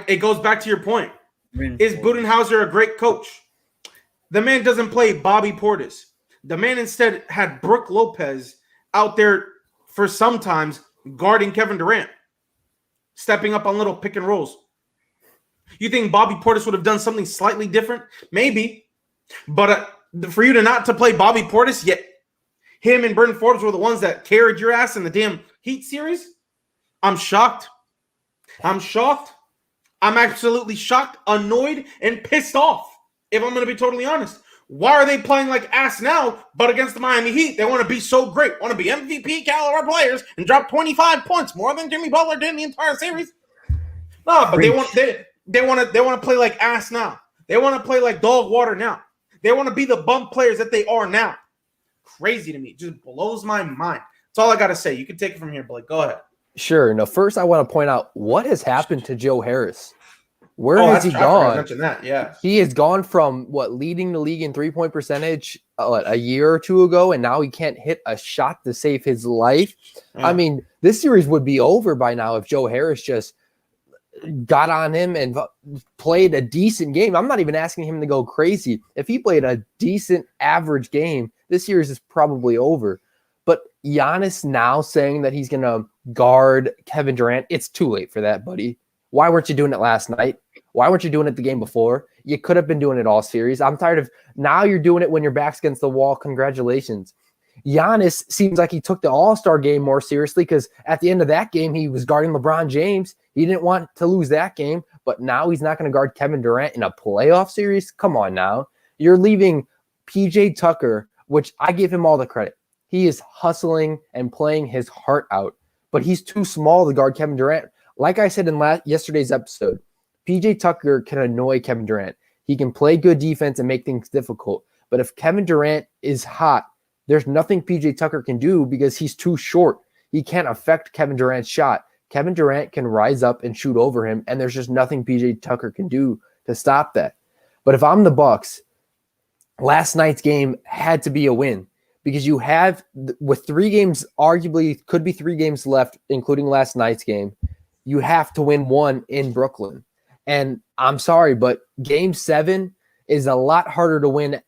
It goes back to your point. Is Budenholzer a great coach? The man doesn't play Bobby Portis. The man instead had Brook Lopez out there for sometimes guarding Kevin Durant, stepping up on little pick and rolls. You think Bobby Portis would have done something slightly different? Maybe. But for you to not to play Bobby Portis, yet him and Bryn Forbes were the ones that carried your ass in the damn Heat series, I'm shocked. I'm absolutely shocked, annoyed, and pissed off, if I'm going to be totally honest. Why are they playing like ass now, but against the Miami Heat, they want to be so great, want to be MVP caliber players and drop 25 points, more than Jimmy Butler did in the entire series? No, but they want to play like ass now. They want to play like dog water now. They want to be the bum players that they are now. Crazy to me. It just blows my mind. That's all I got to say. You can take it from here, Blake. Go ahead. Sure. No, first I want to point out what has happened to Joe Harris. Where has he gone? I mentioned that, yeah. He has gone from leading the league in 3-point percentage a year or two ago, and now he can't hit a shot to save his life. Yeah. I mean, this series would be over by now if Joe Harris just got on him and played a decent game. I'm not even asking him to go crazy. If he played a decent average game, this series is probably over. But Giannis now saying that he's going to guard Kevin Durant, it's too late for that, buddy. Why weren't you doing it last night? Why weren't you doing it the game before? You could have been doing it all series. I'm tired of now you're doing it when your back's against the wall. Congratulations. Giannis seems like he took the All-Star game more seriously because at the end of that game, he was guarding LeBron James. He didn't want to lose that game, but now he's not going to guard Kevin Durant in a playoff series? Come on now. You're leaving PJ Tucker, which I give him all the credit. He is hustling and playing his heart out, but he's too small to guard Kevin Durant. Like I said in yesterday's episode, PJ Tucker can annoy Kevin Durant. He can play good defense and make things difficult. But if Kevin Durant is hot, there's nothing PJ Tucker can do because he's too short. He can't affect Kevin Durant's shot. Kevin Durant can rise up and shoot over him, and there's just nothing PJ Tucker can do to stop that. But if I'm the Bucks, last night's game had to be a win because you have, with 3 games, arguably could be 3 games left, including last night's game, you have to win 1 in Brooklyn. And I'm sorry, but Game 7 is a lot harder to win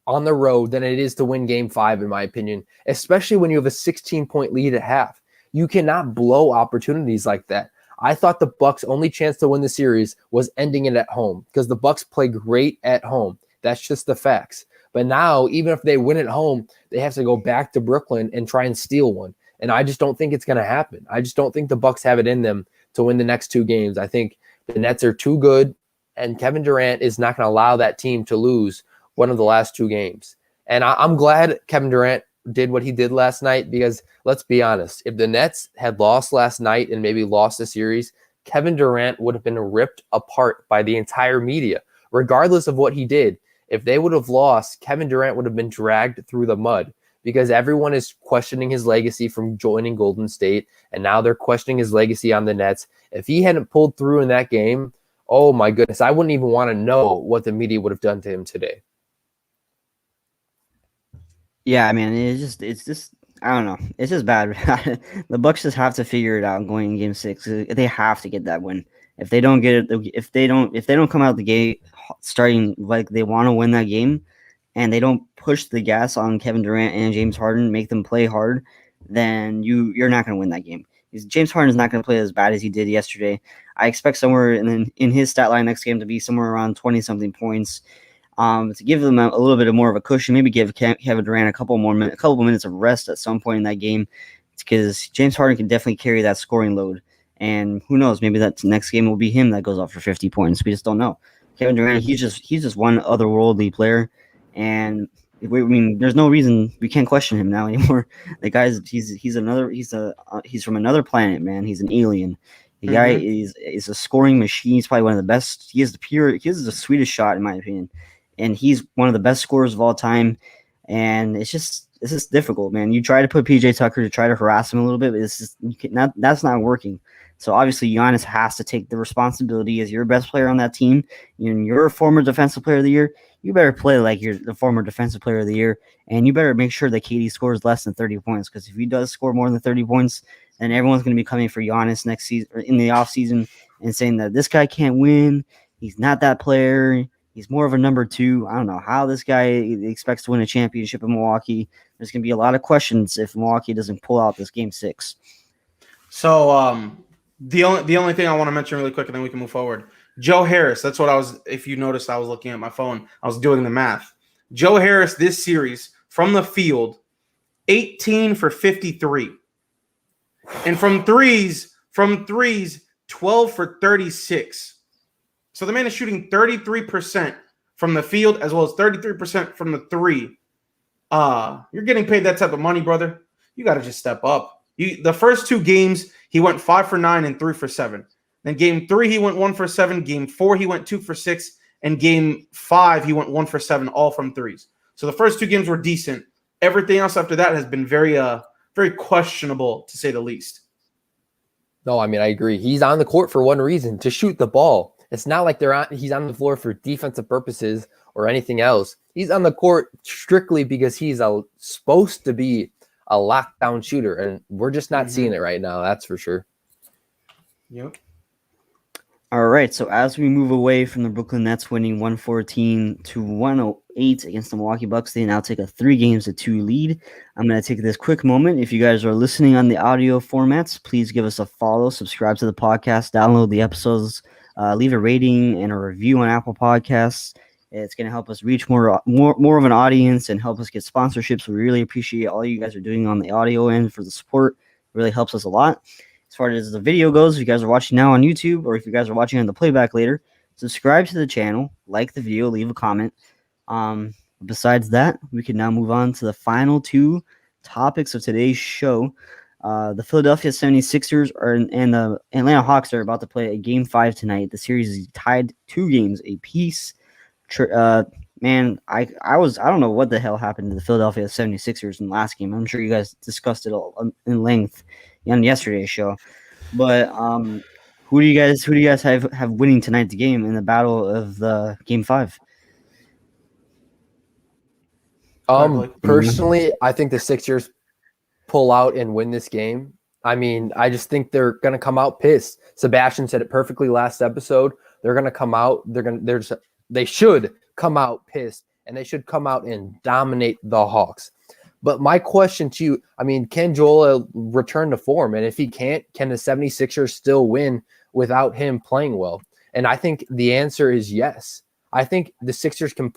on the road than it is to win Game 5, in my opinion, especially when you have a 16-point lead at half. You cannot blow opportunities like that. I thought the Bucks' only chance to win the series was ending it at home because the Bucks play great at home. That's just the facts. But now, even if they win at home, they have to go back to Brooklyn and try and steal one. And I just don't think it's going to happen. I just don't think the Bucks have it in them to win the next 2 games. I think the Nets are too good, and Kevin Durant is not going to allow that team to lose one of the last 2 games. And I'm glad Kevin Durant did what he did last night, because let's be honest, if the Nets had lost last night and maybe lost the series, Kevin Durant would have been ripped apart by the entire media, regardless of what he did. If they would have lost, Kevin Durant would have been dragged through the mud, because everyone is questioning his legacy from joining Golden State, and now they're questioning his legacy on the Nets. If he hadn't pulled through in that game, oh my goodness, I wouldn't even want to know what the media would have done to him today. Yeah, I mean, it's just I don't know. It's just bad. The Bucks just have to figure it out going in Game 6. They have to get that win. If they don't get it, if they don't come out the gate starting like they want to win that game, and they don't push the gas on Kevin Durant and James Harden, make them play hard, then you're not going to win that game. James Harden is not going to play as bad as he did yesterday. I expect somewhere in his stat line next game to be somewhere around 20-something points. To give them a little bit more of a cushion, maybe give Kevin Durant a couple minutes of rest at some point in that game, because James Harden can definitely carry that scoring load. And who knows, maybe that next game will be him that goes off for 50 points. We just don't know. Kevin Durant, he's just one otherworldly player, and there's no reason we can't question him now anymore. The guy's he's from another planet, man. He's an alien. The guy is a scoring machine. He's probably one of the best. He has the sweetest shot, in my opinion, and he's one of the best scorers of all time. And it's just difficult, man. You try to put PJ Tucker to try to harass him a little bit, but that's not working. So obviously Giannis has to take the responsibility as your best player on that team. You're a former defensive player of the year. You better play like you're the former defensive player of the year, and you better make sure that KD scores less than 30 points, because if he does score more than 30 points, then everyone's going to be coming for Giannis next season or in the offseason and saying that this guy can't win. He's not that player. He's more of a number 2. I don't know how this guy expects to win a championship in Milwaukee. There's going to be a lot of questions if Milwaukee doesn't pull out this Game 6. So the only thing I want to mention really quick, and then we can move forward. Joe Harris, that's what I was, if you noticed, I was looking at my phone. I was doing the math. Joe Harris this series from the field, 18 for 53. And from threes, 12 for 36. So the man is shooting 33% from the field as well as 33% from the three. You're getting paid that type of money, brother. You got to just step up. The first 2 games, he went 5 for 9 and 3 for 7. Then game 3, he went 1 for 7. Game 4, he went 2 for 6. And game 5, he went 1 for 7, all from threes. So the first 2 games were decent. Everything else after that has been very questionable, to say the least. No, I mean, I agree. He's on the court for one reason, to shoot the ball. It's not like he's on the floor for defensive purposes or anything else. He's on the court strictly because he's supposed to be a lockdown shooter, and we're just not seeing it right now. That's for sure. Yep. All right, so as we move away from the Brooklyn Nets winning 114 to 108 against the Milwaukee Bucks, they now take a 3-2 lead. I'm going to take this quick moment. If you guys are listening on the audio formats, please give us a follow, subscribe to the podcast, download the episodes, leave a rating and a review on Apple Podcasts. It's going to help us reach more of an audience and help us get sponsorships. We really appreciate all you guys are doing on the audio end for the support. It really helps us a lot. As far as the video goes, if you guys are watching now on YouTube or if you guys are watching on the playback later, subscribe to the channel, like the video, leave a comment. Besides that, we can now move on to the final 2 topics of today's show. The Philadelphia 76ers and the Atlanta Hawks are about to play a Game 5 tonight. The series is tied 2 games apiece. Man, I don't know what the hell happened to the Philadelphia 76ers in the last game. I'm sure you guys discussed it all in length on yesterday's show. But who do you guys have winning tonight's game in the battle of the Game 5? Personally, I think the Sixers pull out and win this game. I mean, I just think they're going to come out pissed. Sebastian said it perfectly last episode. They're going to come out. They should come out pissed, and they should come out and dominate the Hawks. But my question to you, I mean, can Joel return to form? And if he can't, can the 76ers still win without him playing well? And I think the answer is yes. I think the Sixers can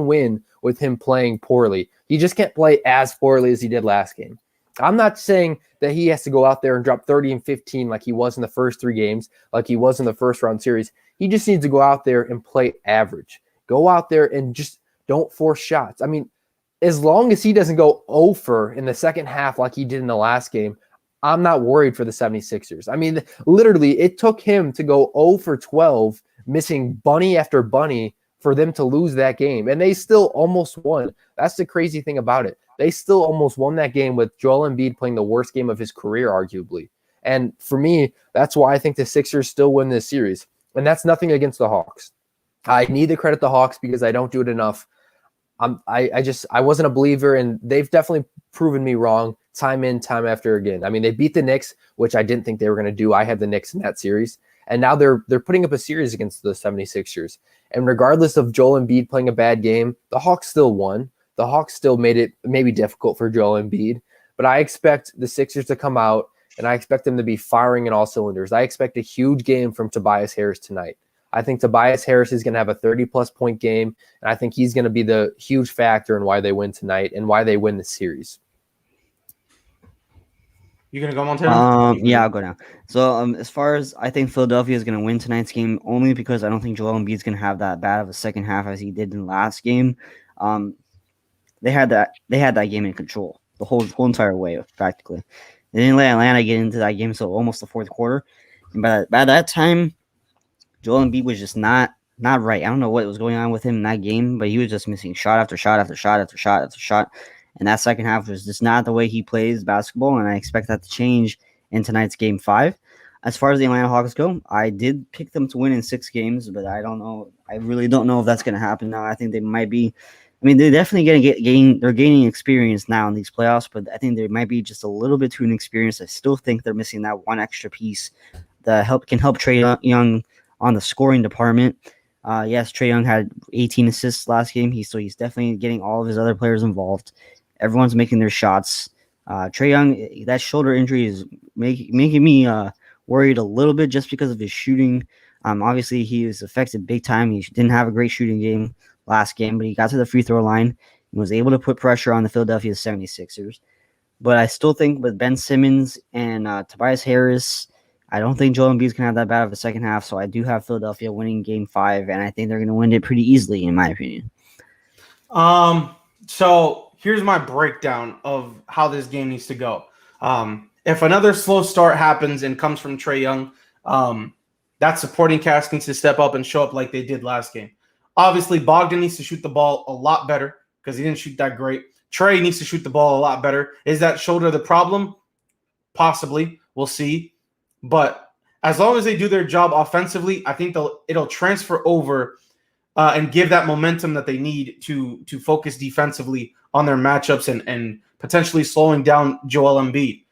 win with him playing poorly. He just can't play as poorly as he did last game. I'm not saying that he has to go out there and drop 30 and 15 like he was in the first 3 games, like he was in the first round series. He just needs to go out there and play average. Go out there and just don't force shots. I mean, as long as he doesn't go 0 for in the second half like he did in the last game, I'm not worried for the 76ers. I mean, literally, it took him to go 0 for 12, missing bunny after bunny for them to lose that game. And they still almost won. That's the crazy thing about it. They still almost won that game with Joel Embiid playing the worst game of his career, arguably. And for me, that's why I think the Sixers still win this series. And that's nothing against the Hawks. I need to credit the Hawks because I don't do it enough. I wasn't a believer, and they've definitely proven me wrong time in, time after again. I mean, they beat the Knicks, which I didn't think they were going to do. I had the Knicks in that series. And now they're putting up a series against the 76ers. And regardless of Joel Embiid playing a bad game, the Hawks still won. The Hawks still made it maybe difficult for Joel Embiid. But I expect the Sixers to come out, and I expect them to be firing in all cylinders. I expect a huge game from Tobias Harris tonight. I think Tobias Harris is going to have a 30-plus point game, and I think he's going to be the huge factor in why they win tonight and why they win the series. You going to go, Montana? Yeah, I'll go now. So as far as I think Philadelphia is going to win tonight's game, only because I don't think Joel Embiid is going to have that bad of a second half as he did in the last game. They had that game in control the whole entire way, practically. They didn't let Atlanta get into that game until almost the fourth quarter. And by that time, Joel Embiid was just not right. I don't know what was going on with him in that game, but he was just missing shot after shot after shot after shot after shot. And that second half was just not the way he plays basketball, and I expect that to change in tonight's Game 5. As far as the Atlanta Hawks go, I did pick them to win in 6 games, but I don't know. I really don't know if that's going to happen now. I think they might be. I mean, they're definitely they're gaining experience now in these playoffs, but I think they might be just a little bit too inexperienced. I still think they're missing that one extra piece that can help Trae Young on the scoring department. Yes, Trae Young had 18 assists last game. He's definitely getting all of his other players involved. Everyone's making their shots. Trae Young, that shoulder injury is making me worried a little bit just because of his shooting. Obviously, he was affected big time. He didn't have a great shooting game last game, but he got to the free throw line and was able to put pressure on the Philadelphia 76ers. But I still think with Ben Simmons and Tobias Harris, I don't think Joel Embiid is going to have that bad of a second half, so I do have Philadelphia winning Game 5, and I think they're going to win it pretty easily, in my opinion. So here's my breakdown of how this game needs to go. If another slow start happens and comes from Trae Young, that supporting cast needs to step up and show up like they did last game. Obviously, Bogdan needs to shoot the ball a lot better because he didn't shoot that great. Trae needs to shoot the ball a lot better. Is that shoulder the problem? Possibly. We'll see. But as long as they do their job offensively, I think it'll transfer over and give that momentum that they need to focus defensively on their matchups and potentially slowing down Joel Embiid.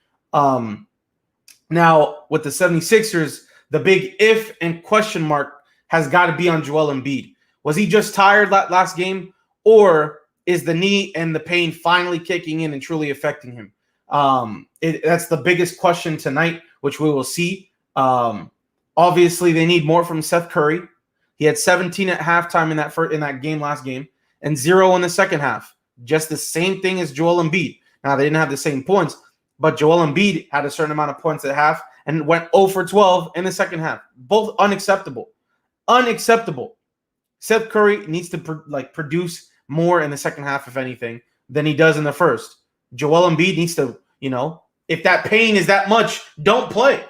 Now, with the 76ers, the big if and question mark has got to be on Joel Embiid. Was he just tired last game, or is the knee and the pain finally kicking in and truly affecting him? That's the biggest question tonight, which we will see. Obviously, they need more from Seth Curry. He had 17 at halftime in that game last game and 0 in the second half. Just the same thing as Joel Embiid. Now, they didn't have the same points, but Joel Embiid had a certain amount of points at half and went 0 for 12 in the second half. Both unacceptable. Unacceptable. Seth Curry needs to produce more in the second half, if anything, than he does in the first. Joel Embiid needs to, if that pain is that much, don't play.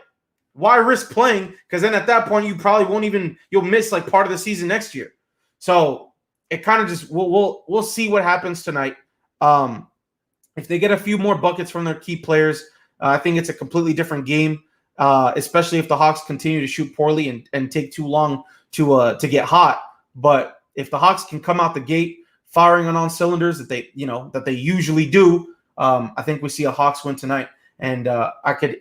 Why risk playing? Because then at that point, you probably you'll miss like part of the season next year. So it kind of just, we'll see what happens tonight. If they get a few more buckets from their key players, I think it's a completely different game, especially if the Hawks continue to shoot poorly and take too long to get hot. But if the Hawks can come out the gate firing on all cylinders that they usually do, I think we see a Hawks win tonight. And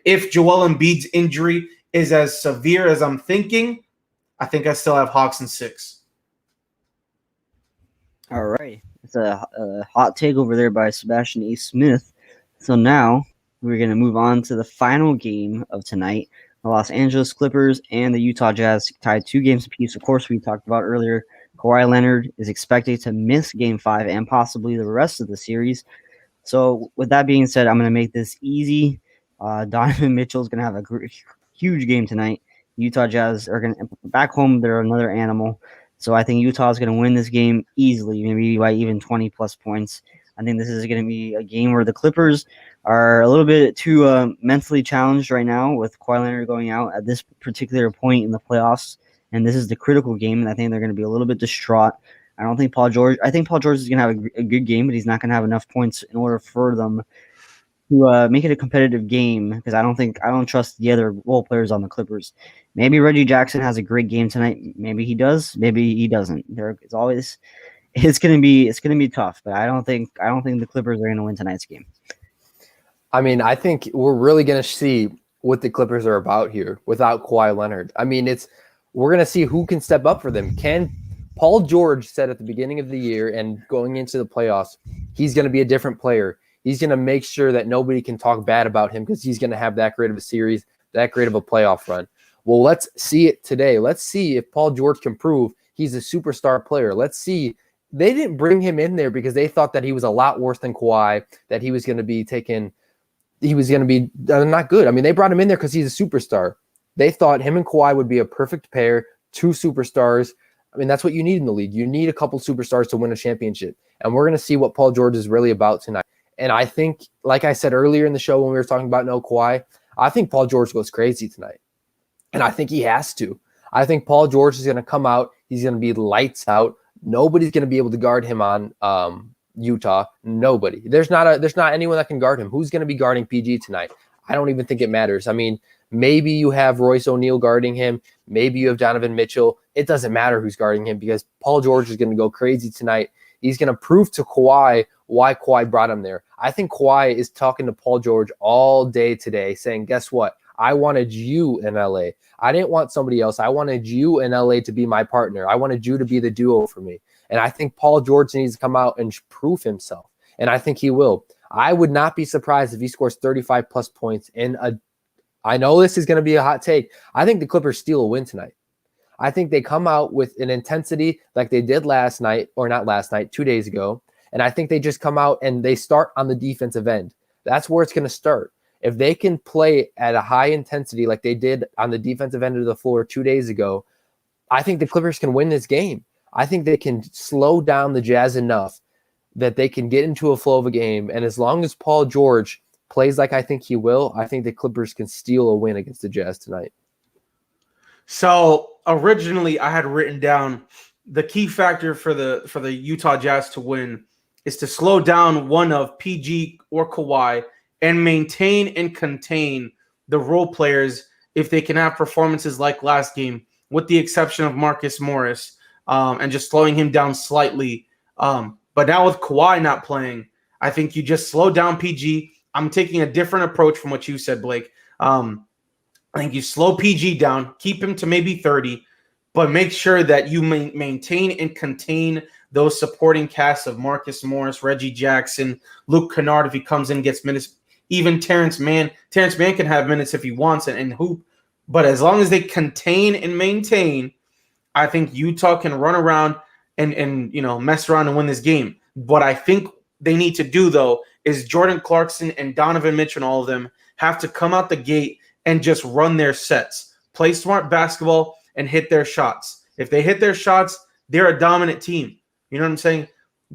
if Joel Embiid's injury is as severe as I'm thinking, I think I still have Hawks in 6. All right. It's a hot take over there by Sebastian A. Smith. So now we're going to move on to the final game of tonight. The Los Angeles Clippers and the Utah Jazz tied 2 games apiece. Of course, we talked about earlier, Kawhi Kawhi Leonard is expected to miss Game 5 and possibly the rest of the series. So with that being said, I'm going to make this easy. Donovan Mitchell is going to have a huge game tonight. Utah Jazz are going to back home. They're another animal. So I think Utah is going to win this game easily, maybe by even 20 plus points. I think this is going to be a game where the Clippers are a little bit too mentally challenged right now with Kawhi Leonard going out at this particular point in the playoffs. And this is the critical game, and I think they're going to be a little bit distraught. I think Paul George is going to have a good game, but he's not going to have enough points in order for them to make it a competitive game, because I don't trust the other role players on the Clippers. Maybe Reggie Jackson has a great game tonight. Maybe he does. Maybe he doesn't. It's going to be tough, but I don't think the Clippers are going to win tonight's game. I mean, I think we're really going to see what the Clippers are about here without Kawhi Leonard. I mean, we're going to see who can step up for them. Paul George said at the beginning of the year and going into the playoffs, he's going to be a different player. He's going to make sure that nobody can talk bad about him because he's going to have that great of a series, that great of a playoff run. Well, let's see it today. Let's see if Paul George can prove he's a superstar player. Let's see. They didn't bring him in there because they thought that he was a lot worse than Kawhi, that he was going to be not good. I mean, they brought him in there because he's a superstar. They thought him and Kawhi would be a perfect pair, two superstars. I mean, that's what you need in the league. You need a couple superstars to win a championship. And we're going to see what Paul George is really about tonight. And I think, like I said earlier in the show when we were talking about no Kawhi, I think Paul George goes crazy tonight. And I think he has to. I think Paul George is going to come out. He's going to be lights out. Nobody's going to be able to guard him on Utah. Nobody. There's not anyone that can guard him. Who's going to be guarding PG tonight? I don't even think it matters. I mean, maybe you have Royce O'Neal guarding him. Maybe you have Donovan Mitchell. It doesn't matter who's guarding him because Paul George is going to go crazy tonight. He's going to prove to Kawhi why Kawhi brought him there. I think Kawhi is talking to Paul George all day today saying, guess what? I wanted you in LA. I didn't want somebody else. I wanted you in LA to be my partner. I wanted you to be the duo for me. And I think Paul George needs to come out and prove himself. And I think he will. I would not be surprised if he scores 35 plus points I know this is going to be a hot take. I think the Clippers steal a win tonight. I think they come out with an intensity like they did last night, or not last night, 2 days ago. And I think they just come out and they start on the defensive end. That's where it's going to start. If they can play at a high intensity like they did on the defensive end of the floor 2 days ago, I think the Clippers can win this game. I think they can slow down the Jazz enough that they can get into a flow of a game. And as long as Paul George plays like I think he will, I think the Clippers can steal a win against the Jazz tonight. So originally I had written down the key factor for the Utah Jazz to win is to slow down one of PG or Kawhi and maintain and contain the role players if they can have performances like last game, with the exception of Marcus Morris, and just slowing him down slightly. But now with Kawhi not playing, I think you just slow down PG. I'm taking a different approach from what you said, Blake. I think you slow PG down, keep him to maybe 30, but make sure that you maintain and contain those supporting casts of Marcus Morris, Reggie Jackson, Luke Kennard if he comes in and gets minutes, even Terrence Mann. Terrence Mann can have minutes if he wants and hoop, but as long as they contain and maintain, I think Utah can run around and mess around and win this game. What I think they need to do, though, is Jordan Clarkson and Donovan Mitchell and all of them have to come out the gate and just run their sets, play smart basketball, and hit their shots. If they hit their shots, they're a dominant team. You know what I'm saying?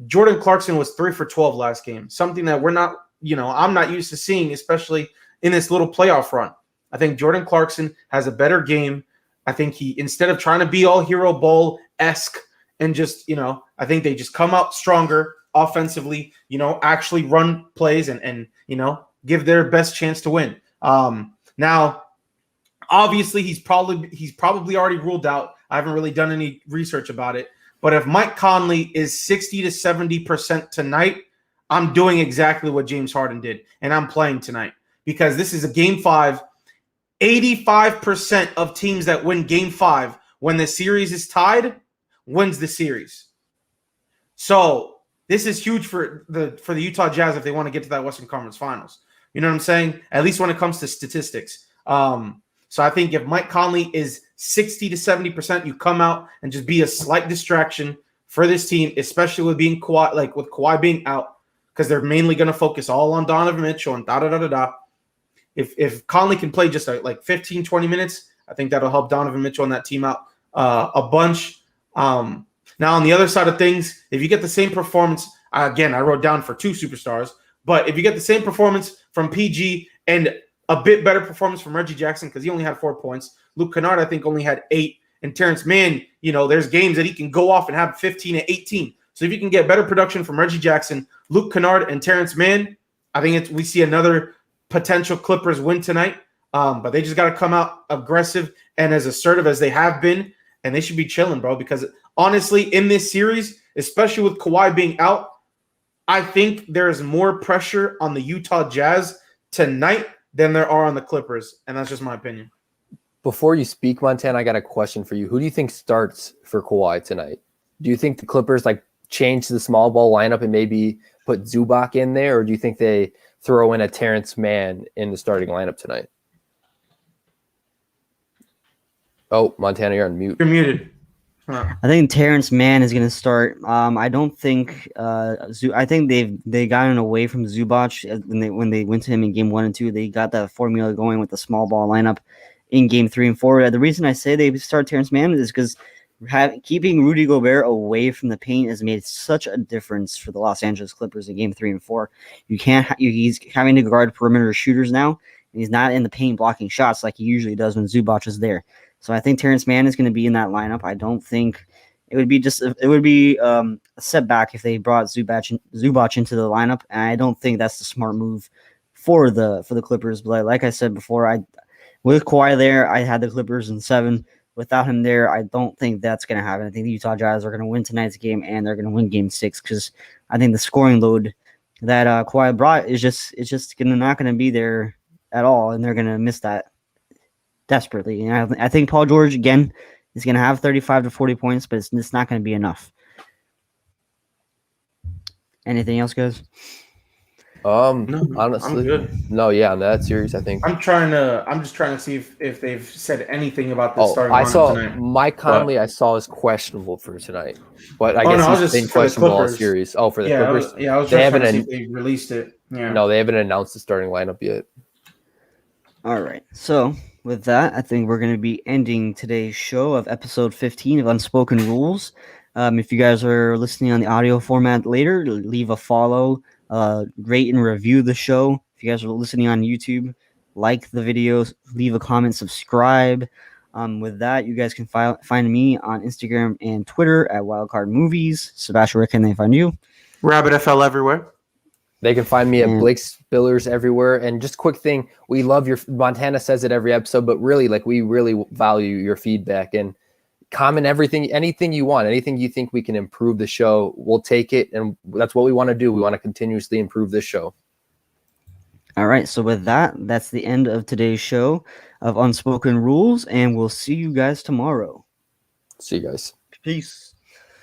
Jordan Clarkson was 3 for 12 last game, something that I'm not used to seeing, especially in this little playoff run. I think Jordan Clarkson has a better game. I think he, instead of trying to be all hero ball-esque and just, I think they just come out stronger offensively, actually run plays and give their best chance to win. Now, obviously, he's probably already ruled out. I haven't really done any research about it. But if Mike Conley is 60 to 70% tonight, I'm doing exactly what James Harden did, and I'm playing tonight because this is a Game 5. 85% of teams that win Game 5 when the series is tied wins the series. So this is huge for the Utah Jazz if they want to get to that Western Conference Finals. You know what I'm saying? At least when it comes to statistics. So I think if Mike Conley is 60 to 70%, you come out and just be a slight distraction for this team, especially with being Kawhi, like with Kawhi being out, because they're mainly going to focus all on Donovan Mitchell and da-da-da-da-da. If Conley can play just like 15, 20 minutes, I think that'll help Donovan Mitchell and that team out a bunch. Now, on the other side of things, if you get the same performance, again, I wrote down for 2 superstars, but if you get the same performance from PG and a bit better performance from Reggie Jackson, because he only had 4 points. Luke Kennard, I think, only had 8. And Terrence Mann, there's games that he can go off and have 15 and 18. So if you can get better production from Reggie Jackson, Luke Kennard, and Terrence Mann, I think we see another potential Clippers win tonight. But they just got to come out aggressive and as assertive as they have been, and they should be chilling, bro, because honestly, in this series, especially with Kawhi being out, I think there is more pressure on the Utah Jazz tonight than there are on the Clippers, and that's just my opinion. Before you speak, Montana, I got a question for you. Who do you think starts for Kawhi tonight? Do you think the Clippers change the small ball lineup and maybe put Zubac in there, or do you think they throw in a Terrence Mann in the starting lineup tonight? Oh, Montana, you're on mute. You're muted. I think Terrence Mann is going to start. I don't think I think they gotten away from Zubac when they went to him in game 1 and 2. They got that formula going with the small ball lineup in game 3 and 4. The reason I say they start Terrence Mann is because keeping Rudy Gobert away from the paint has made such a difference for the Los Angeles Clippers in game 3 and 4. He's having to guard perimeter shooters now, and he's not in the paint blocking shots like he usually does when Zubac is there. So I think Terrence Mann is going to be in that lineup. I don't think it would be a setback if they brought Zubac into the lineup, and I don't think that's the smart move for the Clippers. But like I said before, with Kawhi there, I had the Clippers in 7. Without him there, I don't think that's going to happen. I think the Utah Jazz are going to win tonight's game, and they're going to win game 6 because I think the scoring load that Kawhi brought is just not going to be there at all, and they're going to miss that desperately. And I think Paul George, again, is going to have 35 to 40 points, but it's not going to be enough. Anything else, guys? No, Honestly, I'm good. No, yeah, on that series, I think. I'm just trying to see if they've said anything about this starting I lineup saw tonight. Mike Conley. I saw is questionable for tonight, but I guess he's been questionable all series. Oh, for the Clippers, I was just trying to see if they released it. Yeah. No, they haven't announced the starting lineup yet. All right, so with that, I think we're going to be ending today's show of episode 15 of Unspoken Rules. If you guys are listening on the audio format later, leave a follow, rate and review the show. If you guys are listening on YouTube, like the videos, leave a comment, subscribe. With that, you guys can find me on Instagram and Twitter at Wildcard Movies. Sebastian, where can they find you? Rabbit FL everywhere. They can find me at Blake Spillers everywhere. And just a quick thing, we love your Montana says it every episode, but really, we really value your feedback and comment anything you want, anything you think we can improve the show, we'll take it. And that's what we want to do. We want to continuously improve this show. All right. So with that, that's the end of today's show of Unspoken Rules, and we'll see you guys tomorrow. See you guys. Peace.